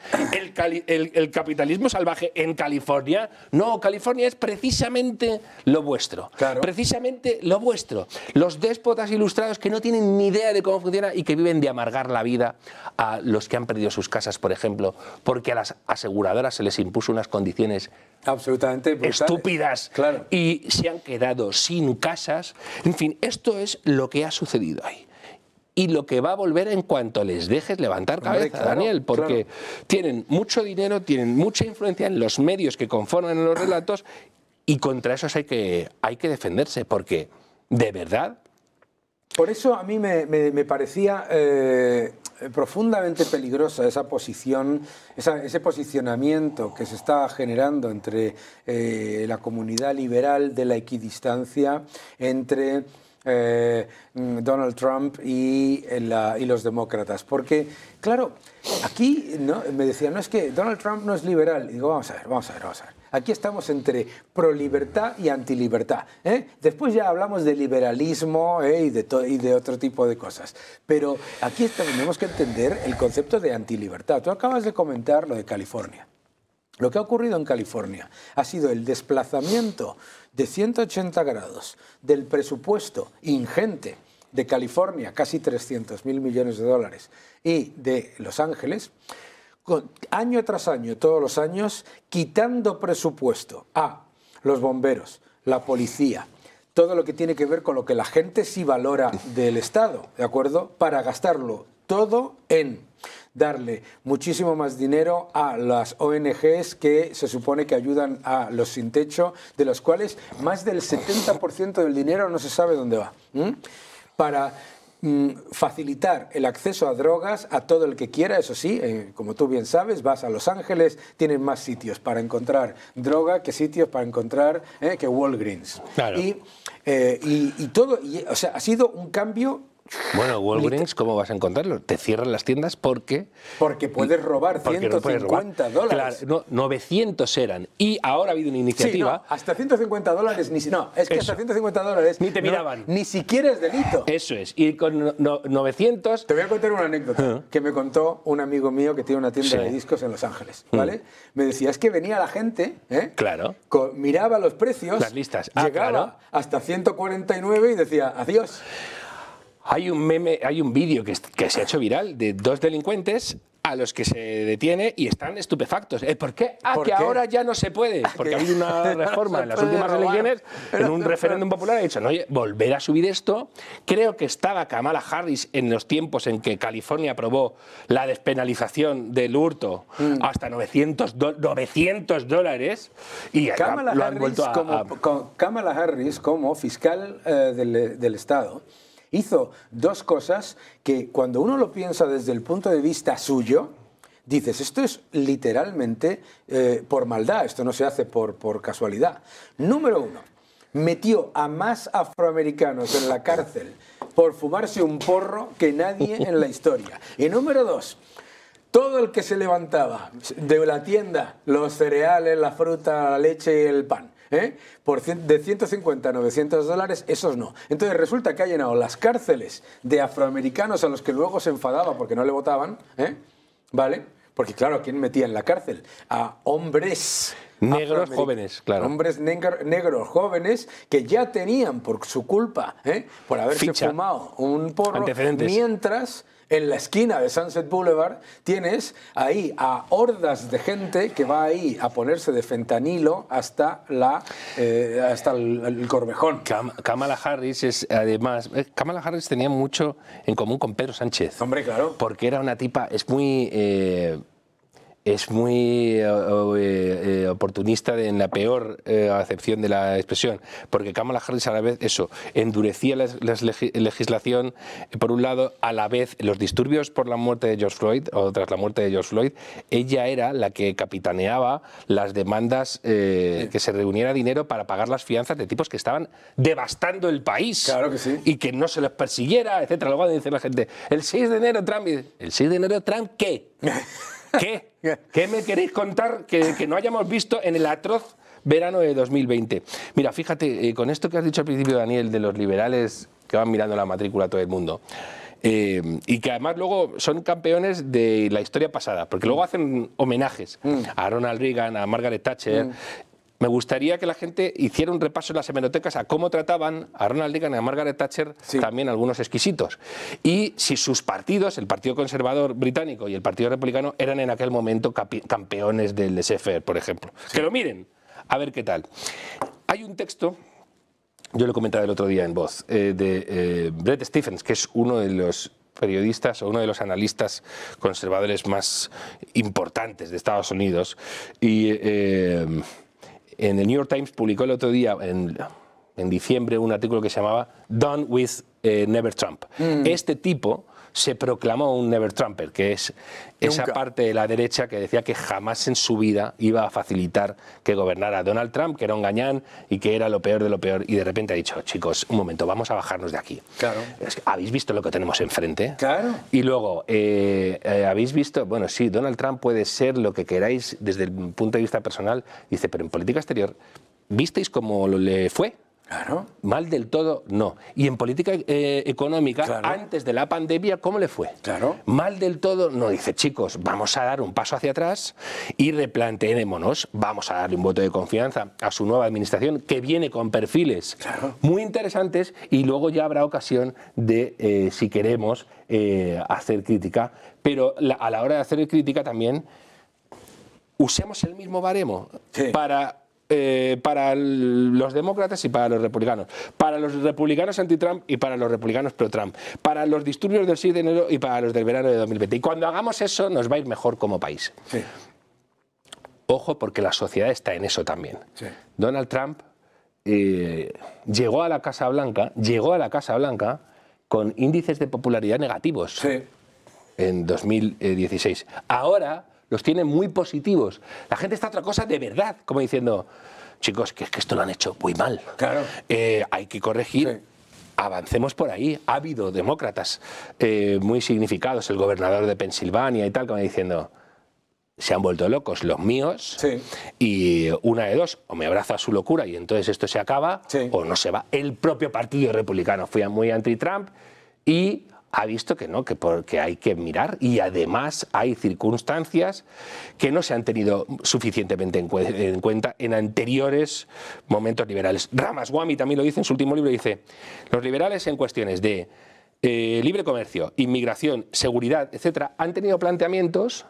Speaker 5: el capitalismo salvaje en California, no, California es precisamente lo vuestro, precisamente lo vuestro. Los déspotas ilustrados que no tienen ni idea de cómo funciona y que viven de amargar la vida a los que han perdido sus casas, por ejemplo, porque a las aseguradoras se les impuso unas condiciones
Speaker 3: absolutamente brutales,
Speaker 5: estúpidas, y se han quedado sin casas. En fin, esto es lo que ha sucedido ahí. y lo que va a volver en cuanto les dejes levantar cabeza,
Speaker 3: claro,
Speaker 5: Daniel, porque tienen mucho dinero, tienen mucha influencia en los medios que conforman los relatos y contra esos hay que defenderse, porque de verdad...
Speaker 3: Por eso a mí me parecía profundamente peligrosa esa posición, ese posicionamiento que se está generando entre la comunidad liberal de la equidistancia, entre Donald Trump y los demócratas. Porque, claro, aquí me decían, no, es que Donald Trump no es liberal. Y digo, vamos a ver. Aquí estamos entre prolibertad y antilibertad. Después ya hablamos de liberalismo y de otro tipo de cosas. Pero aquí tenemos que entender el concepto de antilibertad. Tú acabas de comentar lo de California. Lo que ha ocurrido en California ha sido el desplazamiento de 180 grados del presupuesto ingente de California, casi 300.000 millones de dólares, y de Los Ángeles, año tras año, todos los años, quitando presupuesto a los bomberos, la policía, todo lo que tiene que ver con lo que la gente sí valora del Estado, ¿de acuerdo? Para gastarlo todo en darle muchísimo más dinero a las ONGs que se supone que ayudan a los sin techo, de los cuales más del 70% del dinero no se sabe dónde va. Para facilitar el acceso a drogas a todo el que quiera, eso sí, como tú bien sabes, vas a Los Ángeles, tienen más sitios para encontrar droga que sitios para encontrar que Walgreens. Claro. Y todo, o sea, ha sido un cambio.
Speaker 5: Bueno, Walgreens, ¿cómo vas a encontrarlo? Te cierran las tiendas porque
Speaker 3: puedes robar 150 dólares.
Speaker 5: Claro, 900 eran. Y ahora ha habido una iniciativa...
Speaker 3: Sí, no, hasta 150 dólares, hasta 150 dólares...
Speaker 5: Ni te miraban.
Speaker 3: Ni siquiera es delito.
Speaker 5: Eso es. Y con 900...
Speaker 3: Te voy a contar una anécdota que me contó un amigo mío que tiene una tienda de discos en Los Ángeles, ¿vale? Me decía, es que venía la gente,
Speaker 5: claro,
Speaker 3: miraba los precios,
Speaker 5: las listas,
Speaker 3: llegaba hasta 149 y decía, adiós.
Speaker 5: Hay un meme, hay un vídeo que se ha hecho viral de dos delincuentes a los que se detiene y están estupefactos. ¿Por qué?
Speaker 3: ¿Por
Speaker 5: que
Speaker 3: qué?
Speaker 5: Ahora ya no se puede, porque ha habido una reforma en las últimas elecciones, en un referéndum popular, ha dicho, no, oye, volver a subir esto. Creo que estaba Kamala Harris en los tiempos en que California aprobó la despenalización del hurto hasta 900 dólares y
Speaker 3: Kamala
Speaker 5: lo han vuelto
Speaker 3: Kamala Harris, como fiscal del Estado, hizo dos cosas que cuando uno lo piensa desde el punto de vista suyo, dices, esto es literalmente por maldad, esto no se hace por casualidad. Número uno, metió a más afroamericanos en la cárcel por fumarse un porro que nadie en la historia. Y número dos, todo el que se levantaba de la tienda, los cereales, la fruta, la leche y el pan, de 150 a 900 dólares, esos no. Entonces resulta que ha llenado las cárceles de afroamericanos a los que luego se enfadaba porque no le votaban, ¿vale? Porque claro, ¿quién metía en la cárcel? A hombres
Speaker 5: negros jóvenes, claro.
Speaker 3: Hombres negros jóvenes que ya tenían por su culpa, por haberse fumado un porro, mientras en la esquina de Sunset Boulevard tienes ahí a hordas de gente que va ahí a ponerse de fentanilo hasta el Corvejón.
Speaker 5: Kamala Harris es, además, Kamala Harris tenía mucho en común con Pedro Sánchez.
Speaker 3: Hombre, claro.
Speaker 5: Porque era una tipa, es muy oportunista en la peor acepción de la expresión, porque Kamala Harris a la vez endurecía la legislación por un lado, a la vez los disturbios por la muerte de George Floyd o tras la muerte de George Floyd, ella era la que capitaneaba las demandas que se reuniera dinero para pagar las fianzas de tipos que estaban devastando el país.
Speaker 3: Claro que sí.
Speaker 5: Y que no se les persiguiera, etcétera. Luego dice la gente, el 6 de enero Trump, ¿el 6 de enero Trump qué? ¿Qué? ¿Qué me queréis contar que no hayamos visto en el atroz verano de 2020? Mira, fíjate, con esto que has dicho al principio, Daniel, de los liberales que van mirando la matrícula a todo el mundo, y que además luego son campeones de la historia pasada, porque luego hacen homenajes a Ronald Reagan, a Margaret Thatcher. Me gustaría que la gente hiciera un repaso en las hemerotecas a cómo trataban a Ronald Reagan y a Margaret Thatcher, también algunos exquisitos. Y si sus partidos, el Partido Conservador Británico y el Partido Republicano, eran en aquel momento campeones del laissez-faire, por ejemplo. Que lo miren, a ver qué tal. Hay un texto, yo lo comentaba el otro día en voz, de Bret Stephens, que es uno de los periodistas o uno de los analistas conservadores más importantes de Estados Unidos, y en el New York Times publicó el otro día, en diciembre, un artículo que se llamaba Done with Never Trump. Este tipo se proclamó un Never Trumper, que es esa parte de la derecha que decía que jamás en su vida iba a facilitar que gobernara Donald Trump, que era un gañán y que era lo peor de lo peor, y de repente ha dicho, chicos, un momento, vamos a bajarnos de aquí.
Speaker 3: Claro.
Speaker 5: ¿Habéis visto lo que tenemos enfrente?
Speaker 3: Claro.
Speaker 5: Y luego, ¿habéis visto? Bueno, sí, Donald Trump puede ser lo que queráis desde el punto de vista personal, dice, pero en política exterior, ¿visteis cómo le fue?
Speaker 3: Claro.
Speaker 5: Mal del todo, no. Y en política económica,
Speaker 3: claro,
Speaker 5: antes de la pandemia, ¿cómo le fue?
Speaker 3: Claro.
Speaker 5: Mal del todo, no. Dice, chicos, vamos a dar un paso hacia atrás y replanteémonos, vamos a darle un voto de confianza a su nueva administración, que viene con perfiles muy interesantes, y luego ya habrá ocasión de, si queremos, hacer crítica. Pero a la hora de hacer crítica también, usemos el mismo baremo para los demócratas y para los republicanos, para los republicanos anti-Trump y para los republicanos pro-Trump, para los disturbios del 6 de enero y para los del verano de 2020. Y cuando hagamos eso nos va a ir mejor como país. Sí. Ojo, porque la sociedad está en eso también. Sí. Donald Trump llegó a la Casa Blanca con índices de popularidad negativos en 2016. Ahora los tiene muy positivos. La gente está otra cosa de verdad, como diciendo, chicos, que es que esto lo han hecho muy mal. Claro. Hay que corregir. Sí. Avancemos por ahí. Ha habido demócratas muy significados, el gobernador de Pensilvania y tal, como diciendo, se han vuelto locos los míos, y una de dos, o me abrazo a su locura y entonces esto se acaba, o no se va. El propio Partido Republicano fue muy anti-Trump y ha visto que no, que hay que mirar, y además hay circunstancias que no se han tenido suficientemente en cuenta en anteriores momentos liberales. Ramaswamy también lo dice en su último libro, dice, los liberales en cuestiones de libre comercio, inmigración, seguridad, etcétera, han tenido planteamientos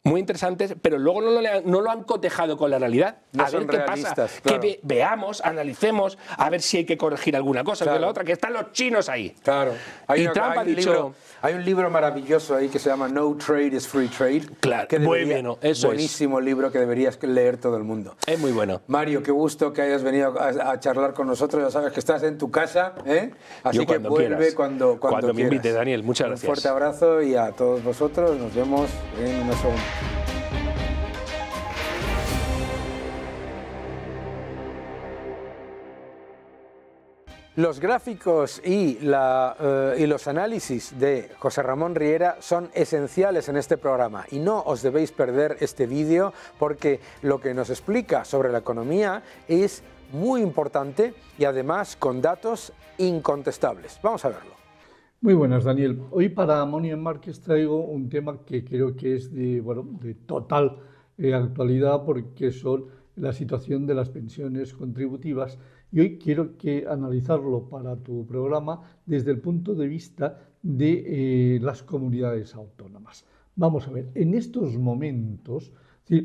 Speaker 5: muy interesantes, pero luego no lo han cotejado con la realidad. A ver qué pasa, claro. Que veamos, analicemos, a ver si hay que corregir alguna cosa, claro. Que la otra, que están los chinos ahí.
Speaker 3: Claro.
Speaker 5: Trump ha dicho...
Speaker 3: Hay un libro maravilloso ahí que se llama No Trade is Free Trade.
Speaker 5: Claro,
Speaker 3: que
Speaker 5: muy bueno, eso
Speaker 3: buenísimo libro que deberías leer todo el mundo.
Speaker 5: Es muy bueno.
Speaker 3: Mario, qué gusto que hayas venido a charlar con nosotros. Ya sabes que estás en tu casa, ¿eh? Así que vuelve cuando
Speaker 5: me invites, Daniel. Muchas gracias.
Speaker 3: Un fuerte abrazo y a todos vosotros nos vemos en una segunda. Los gráficos y los análisis de José Ramón Riera son esenciales en este programa y no os debéis perder este vídeo porque lo que nos explica sobre la economía es muy importante y además con datos incontestables. Vamos a verlo.
Speaker 6: Muy buenas, Daniel. Hoy para Money and Markets traigo un tema que creo que es de total actualidad porque son la situación de las pensiones contributivas. Y hoy quiero analizarlo para tu programa desde el punto de vista de las comunidades autónomas. Vamos a ver, en estos momentos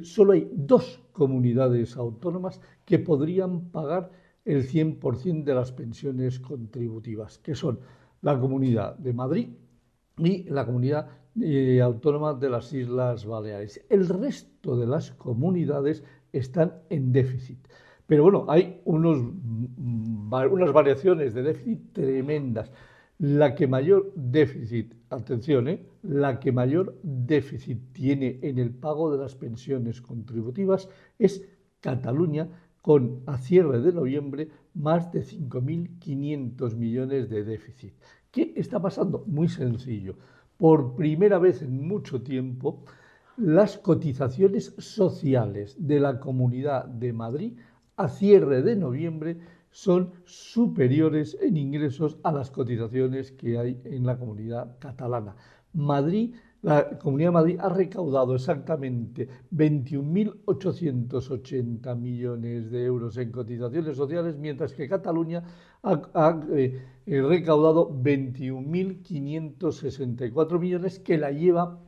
Speaker 6: solo hay 2 comunidades autónomas que podrían pagar el 100% de las pensiones contributivas, que son la Comunidad de Madrid y la Comunidad Autónoma de las Islas Baleares. El resto de las comunidades están en déficit. Pero bueno, hay unas variaciones de déficit tremendas. La que mayor déficit, atención, la que mayor déficit tiene en el pago de las pensiones contributivas es Cataluña, con a cierre de noviembre más de 5.500 millones de déficit. ¿Qué está pasando? Muy sencillo. Por primera vez en mucho tiempo, las cotizaciones sociales de la Comunidad de Madrid a cierre de noviembre son superiores en ingresos a las cotizaciones que hay en la comunidad catalana. La Comunidad de Madrid ha recaudado exactamente 21.880 millones de euros en cotizaciones sociales, mientras que Cataluña ha recaudado 21.564 millones, que la lleva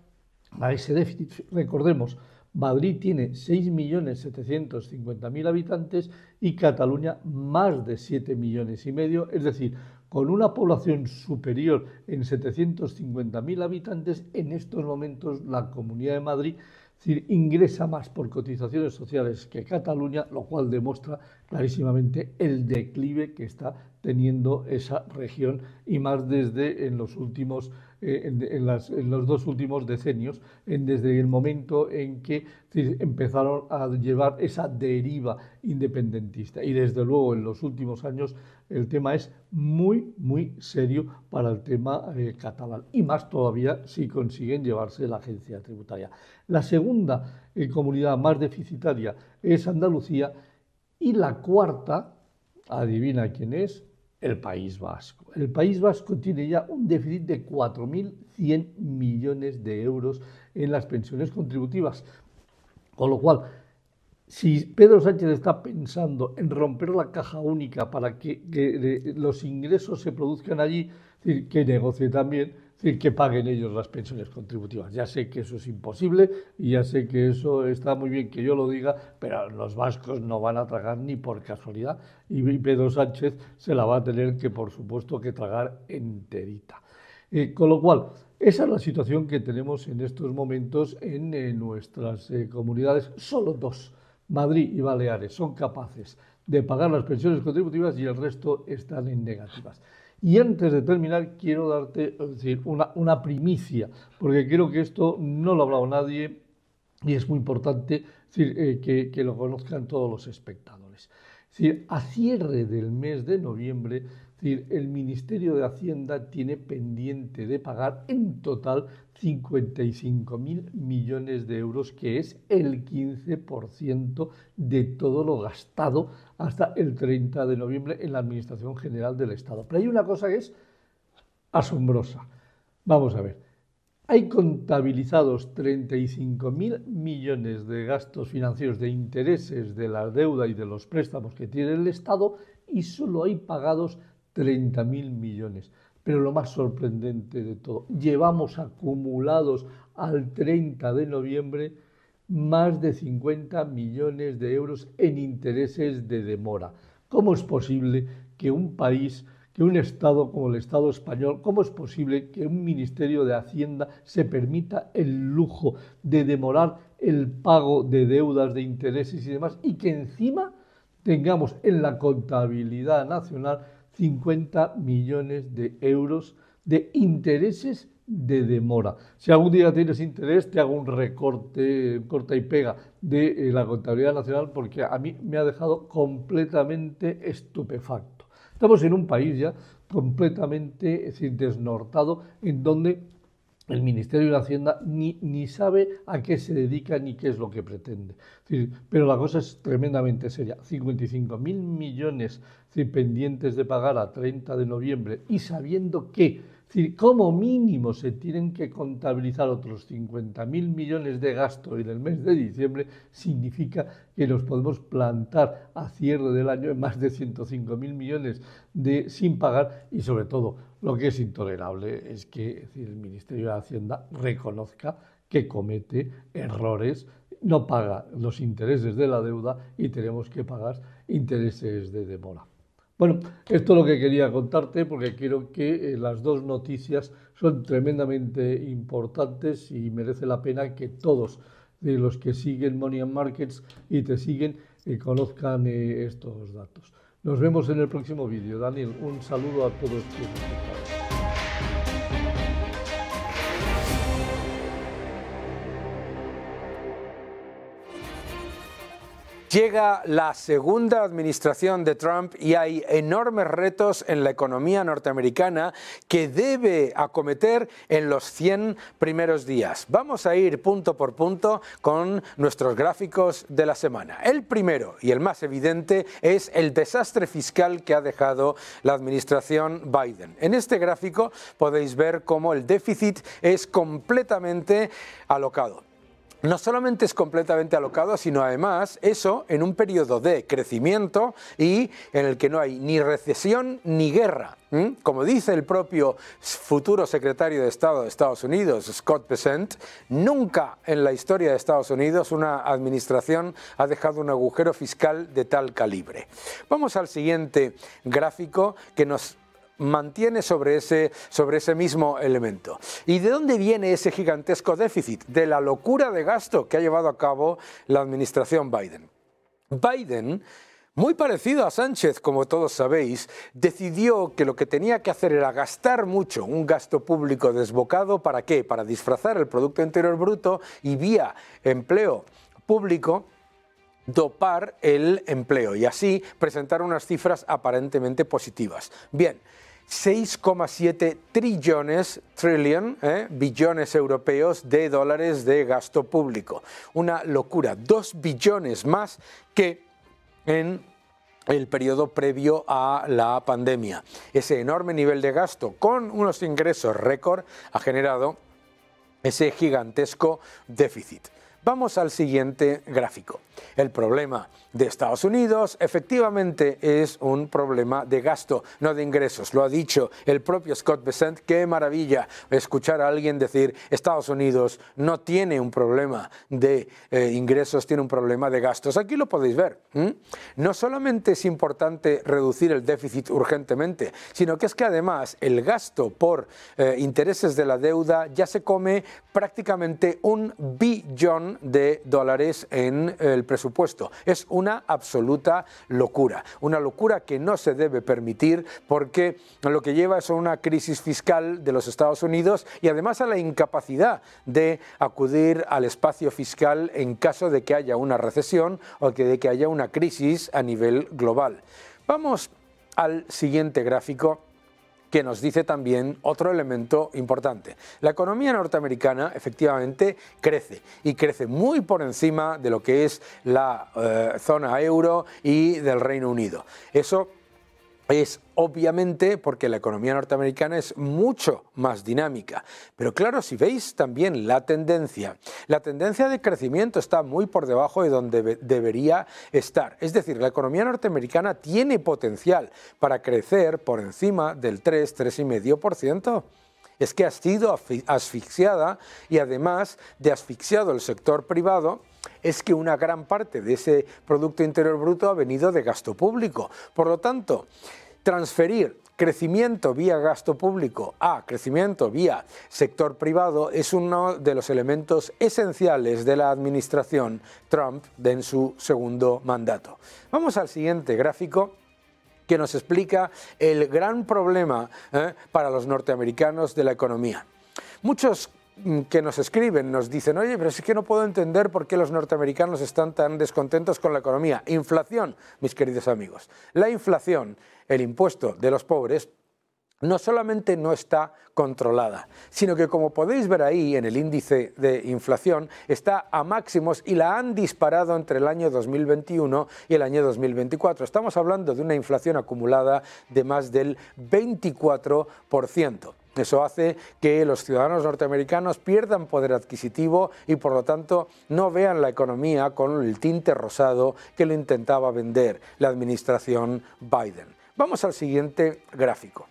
Speaker 6: a ese déficit. Recordemos, Madrid tiene 6.750.000 habitantes y Cataluña más de 7,5 millones. Es decir, con una población superior en 750.000 habitantes, en estos momentos la Comunidad de Madrid ingresa más por cotizaciones sociales que Cataluña, lo cual demuestra clarísimamente el declive que está teniendo esa región, y más desde en los dos últimos decenios, desde el momento en que empezaron a llevar esa deriva independentista. Y desde luego en los últimos años el tema es muy, muy serio para el tema catalán, y más todavía si consiguen llevarse la agencia tributaria. La segunda comunidad más deficitaria es Andalucía, y la cuarta, adivina quién es, el País Vasco. El País Vasco tiene ya un déficit de 4.100 millones de euros en las pensiones contributivas, con lo cual, si Pedro Sánchez está pensando en romper la caja única para que los ingresos se produzcan allí, que negocie también, que paguen ellos las pensiones contributivas. Ya sé que eso es imposible y ya sé que eso está muy bien que yo lo diga, pero los vascos no van a tragar ni por casualidad, y Pedro Sánchez se la va a tener que, por supuesto, que tragar enterita. Con lo cual, esa es la situación que tenemos en estos momentos en nuestras comunidades. Solo dos, Madrid y Baleares, son capaces de pagar las pensiones contributivas y el resto están en negativas. Y antes de terminar, quiero darte una primicia, porque creo que esto no lo ha hablado nadie y es muy importante que lo conozcan todos los espectadores. A cierre del mes de noviembre, el Ministerio de Hacienda tiene pendiente de pagar en total 55.000 millones de euros, que es el 15% de todo lo gastado hasta el 30 de noviembre en la Administración General del Estado. Pero hay una cosa que es asombrosa. Vamos a ver. Hay contabilizados 35.000 millones de gastos financieros, de intereses de la deuda y de los préstamos que tiene el Estado, y solo hay pagados 30.000 millones. Pero lo más sorprendente de todo, llevamos acumulados al 30 de noviembre más de 50 millones de euros en intereses de demora. ¿Cómo es posible que un país, que un Estado como el Estado español, cómo es posible que un Ministerio de Hacienda se permita el lujo de demorar el pago de deudas, de intereses y demás, y que encima tengamos en la contabilidad nacional 50 millones de euros de intereses de demora? Si algún día tienes interés, te hago un recorte, corta y pega de la contabilidad nacional, porque a mí me ha dejado completamente estupefacto. Estamos en un país ya completamente desnortado, en donde el Ministerio de Hacienda ni sabe a qué se dedica ni qué es lo que pretende. Pero la cosa es tremendamente seria. 55.000 millones pendientes de pagar a 30 de noviembre, y sabiendo que como mínimo se tienen que contabilizar otros 50.000 millones de gasto en el mes de diciembre, significa que nos podemos plantar a cierre del año en más de 105.000 millones sin pagar. Y sobre todo, lo que es intolerable es que el Ministerio de Hacienda reconozca que comete errores, no paga los intereses de la deuda y tenemos que pagar intereses de demora. Bueno, esto es lo que quería contarte, porque creo que las dos noticias son tremendamente importantes y merece la pena que todos los que siguen Money and Markets y te siguen conozcan estos datos. Nos vemos en el próximo vídeo. Daniel, un saludo a todos tus espectadores.
Speaker 3: Llega la segunda administración de Trump y hay enormes retos en la economía norteamericana que debe acometer en los 100 primeros días. Vamos a ir punto por punto con nuestros gráficos de la semana. El primero y el más evidente es el desastre fiscal que ha dejado la administración Biden. En este gráfico podéis ver cómo el déficit es completamente alocado. No solamente es completamente alocado, sino además eso en un periodo de crecimiento y en el que no hay ni recesión ni guerra. Como dice el propio futuro secretario de Estado de Estados Unidos, Scott Bessent, nunca en la historia de Estados Unidos una administración ha dejado un agujero fiscal de tal calibre. Vamos al siguiente gráfico, que nos mantiene sobre ese mismo elemento. ¿Y de dónde viene ese gigantesco déficit? De la locura de gasto que ha llevado a cabo la administración Biden. Biden, muy parecido a Sánchez, como todos sabéis, decidió que lo que tenía que hacer era gastar mucho, un gasto público desbocado. ¿Para qué? Para disfrazar el Producto Interior Bruto y vía empleo público dopar el empleo y así presentar unas cifras aparentemente positivas. Bien, 6,7 billones europeos de dólares de gasto público. Una locura, 2 billones más que en el periodo previo a la pandemia. Ese enorme nivel de gasto con unos ingresos récord ha generado ese gigantesco déficit. Vamos al siguiente gráfico. El problema de Estados Unidos efectivamente es un problema de gasto, no de ingresos. Lo ha dicho el propio Scott Bessent. Qué maravilla escuchar a alguien decir Estados Unidos no tiene un problema de ingresos, tiene un problema de gastos. Aquí lo podéis ver. No solamente es importante reducir el déficit urgentemente, sino que es que además el gasto por intereses de la deuda ya se come prácticamente $1 billón en el presupuesto. Es una absoluta locura, una locura que no se debe permitir porque lo que lleva es a una crisis fiscal de los Estados Unidos y además a la incapacidad de acudir al espacio fiscal en caso de que haya una recesión o de que haya una crisis a nivel global. Vamos al siguiente gráfico, que nos dice también otro elemento importante. La economía norteamericana efectivamente crece y crece muy por encima de lo que es la zona euro y del Reino Unido. Eso es obviamente porque la economía norteamericana es mucho más dinámica. Pero claro, si veis también la tendencia de crecimiento está muy por debajo de donde debería estar. Es decir, la economía norteamericana tiene potencial para crecer por encima del 3,5%. Es que ha sido asfixiada y además de asfixiado el sector privado, es que una gran parte de ese Producto Interior Bruto ha venido de gasto público. Por lo tanto, transferir crecimiento vía gasto público a crecimiento vía sector privado es uno de los elementos esenciales de la administración Trump en su segundo mandato. Vamos al siguiente gráfico, que nos explica el gran problema para los norteamericanos de la economía. Muchos que nos escriben nos dicen, oye, pero es que no puedo entender por qué los norteamericanos están tan descontentos con la economía. Inflación, mis queridos amigos. La inflación, el impuesto de los pobres, no solamente no está controlada, sino que, como podéis ver ahí en el índice de inflación, está a máximos y la han disparado entre el año 2021 y el año 2024. Estamos hablando de una inflación acumulada de más del 24%. Eso hace que los ciudadanos norteamericanos pierdan poder adquisitivo y por lo tanto no vean la economía con el tinte rosado que lo intentaba vender la administración Biden. Vamos al siguiente gráfico.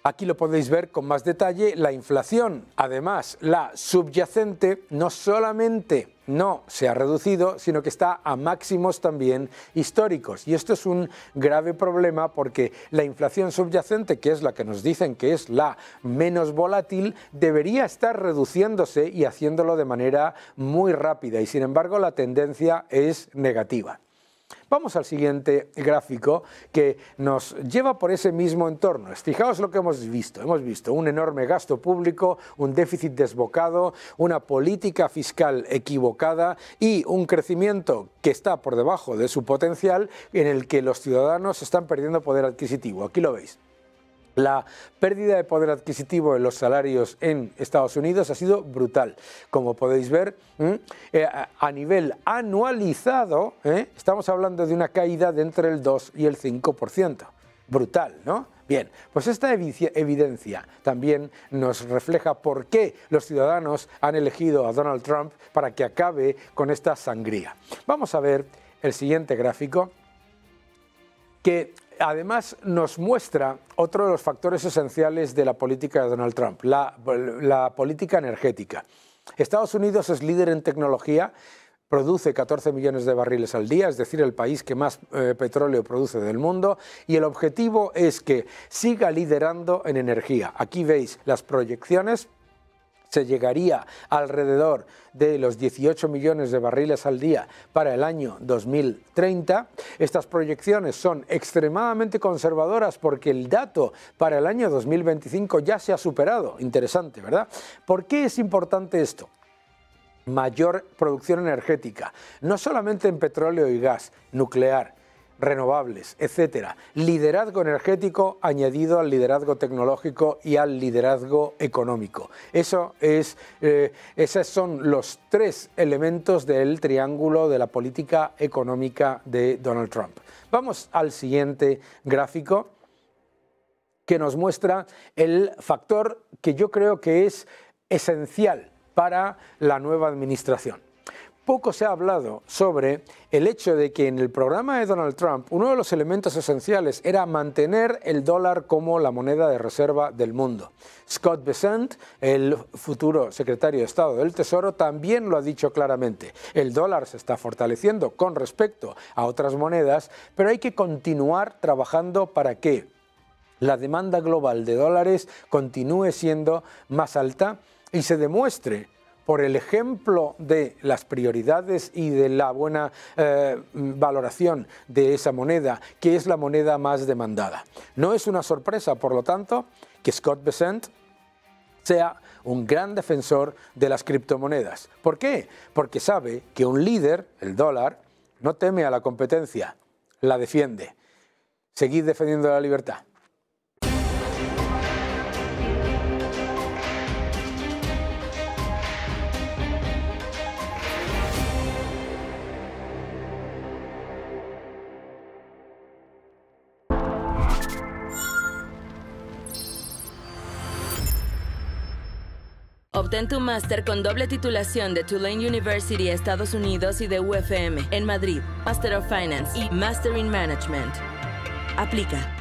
Speaker 3: Aquí lo podéis ver con más detalle. La inflación, además la subyacente, no solamente no se ha reducido, sino que está a máximos también históricos. Y esto es un grave problema porque la inflación subyacente, que es la que nos dicen que es la menos volátil, debería estar reduciéndose y haciéndolo de manera muy rápida. Y sin embargo la tendencia es negativa. Vamos al siguiente gráfico que nos lleva por ese mismo entorno. Fijaos lo que hemos visto. Hemos visto un enorme gasto público, un déficit desbocado, una política fiscal equivocada y un crecimiento que está por debajo de su potencial en el que los ciudadanos están perdiendo poder adquisitivo. Aquí lo veis. La pérdida de poder adquisitivo en los salarios en Estados Unidos ha sido brutal. Como podéis ver, a nivel anualizado, estamos hablando de una caída de entre el 2 y el 5%. Brutal, ¿no? Bien, pues esta evidencia también nos refleja por qué los ciudadanos han elegido a Donald Trump para que acabe con esta sangría. Vamos a ver el siguiente gráfico, que además nos muestra otro de los factores esenciales de la política de Donald Trump, la política energética. Estados Unidos es líder en tecnología, produce 14 millones de barriles al día, es decir, el país que más petróleo produce del mundo, y el objetivo es que siga liderando en energía. Aquí veis las proyecciones. Se llegaría alrededor de los 18 millones de barriles al día para el año 2030. Estas proyecciones son extremadamente conservadoras porque el dato para el año 2025 ya se ha superado. Interesante, ¿verdad? ¿Por qué es importante esto? Mayor producción energética, no solamente en petróleo y gas, nuclear, renovables, etcétera. Liderazgo energético añadido al liderazgo tecnológico y al liderazgo económico. Esos son los tres elementos del triángulo de la política económica de Donald Trump. Vamos al siguiente gráfico, que nos muestra el factor que yo creo que es esencial para la nueva administración. Poco se ha hablado sobre el hecho de que en el programa de Donald Trump uno de los elementos esenciales era mantener el dólar como la moneda de reserva del mundo. Scott Bessent, el futuro secretario de Estado del Tesoro, también lo ha dicho claramente. El dólar se está fortaleciendo con respecto a otras monedas, pero hay que continuar trabajando para que la demanda global de dólares continúe siendo más alta y se demuestre por el ejemplo de las prioridades y de la buena valoración de esa moneda, que es la moneda más demandada. No es una sorpresa, por lo tanto, que Scott Bessent sea un gran defensor de las criptomonedas. ¿Por qué? Porque sabe que un líder, el dólar, no teme a la competencia, la defiende. Seguid defendiendo la libertad.
Speaker 1: Obtén tu máster con doble titulación de Tulane University, Estados Unidos y de UFM en Madrid, Master of Finance y Master in Management. Aplica.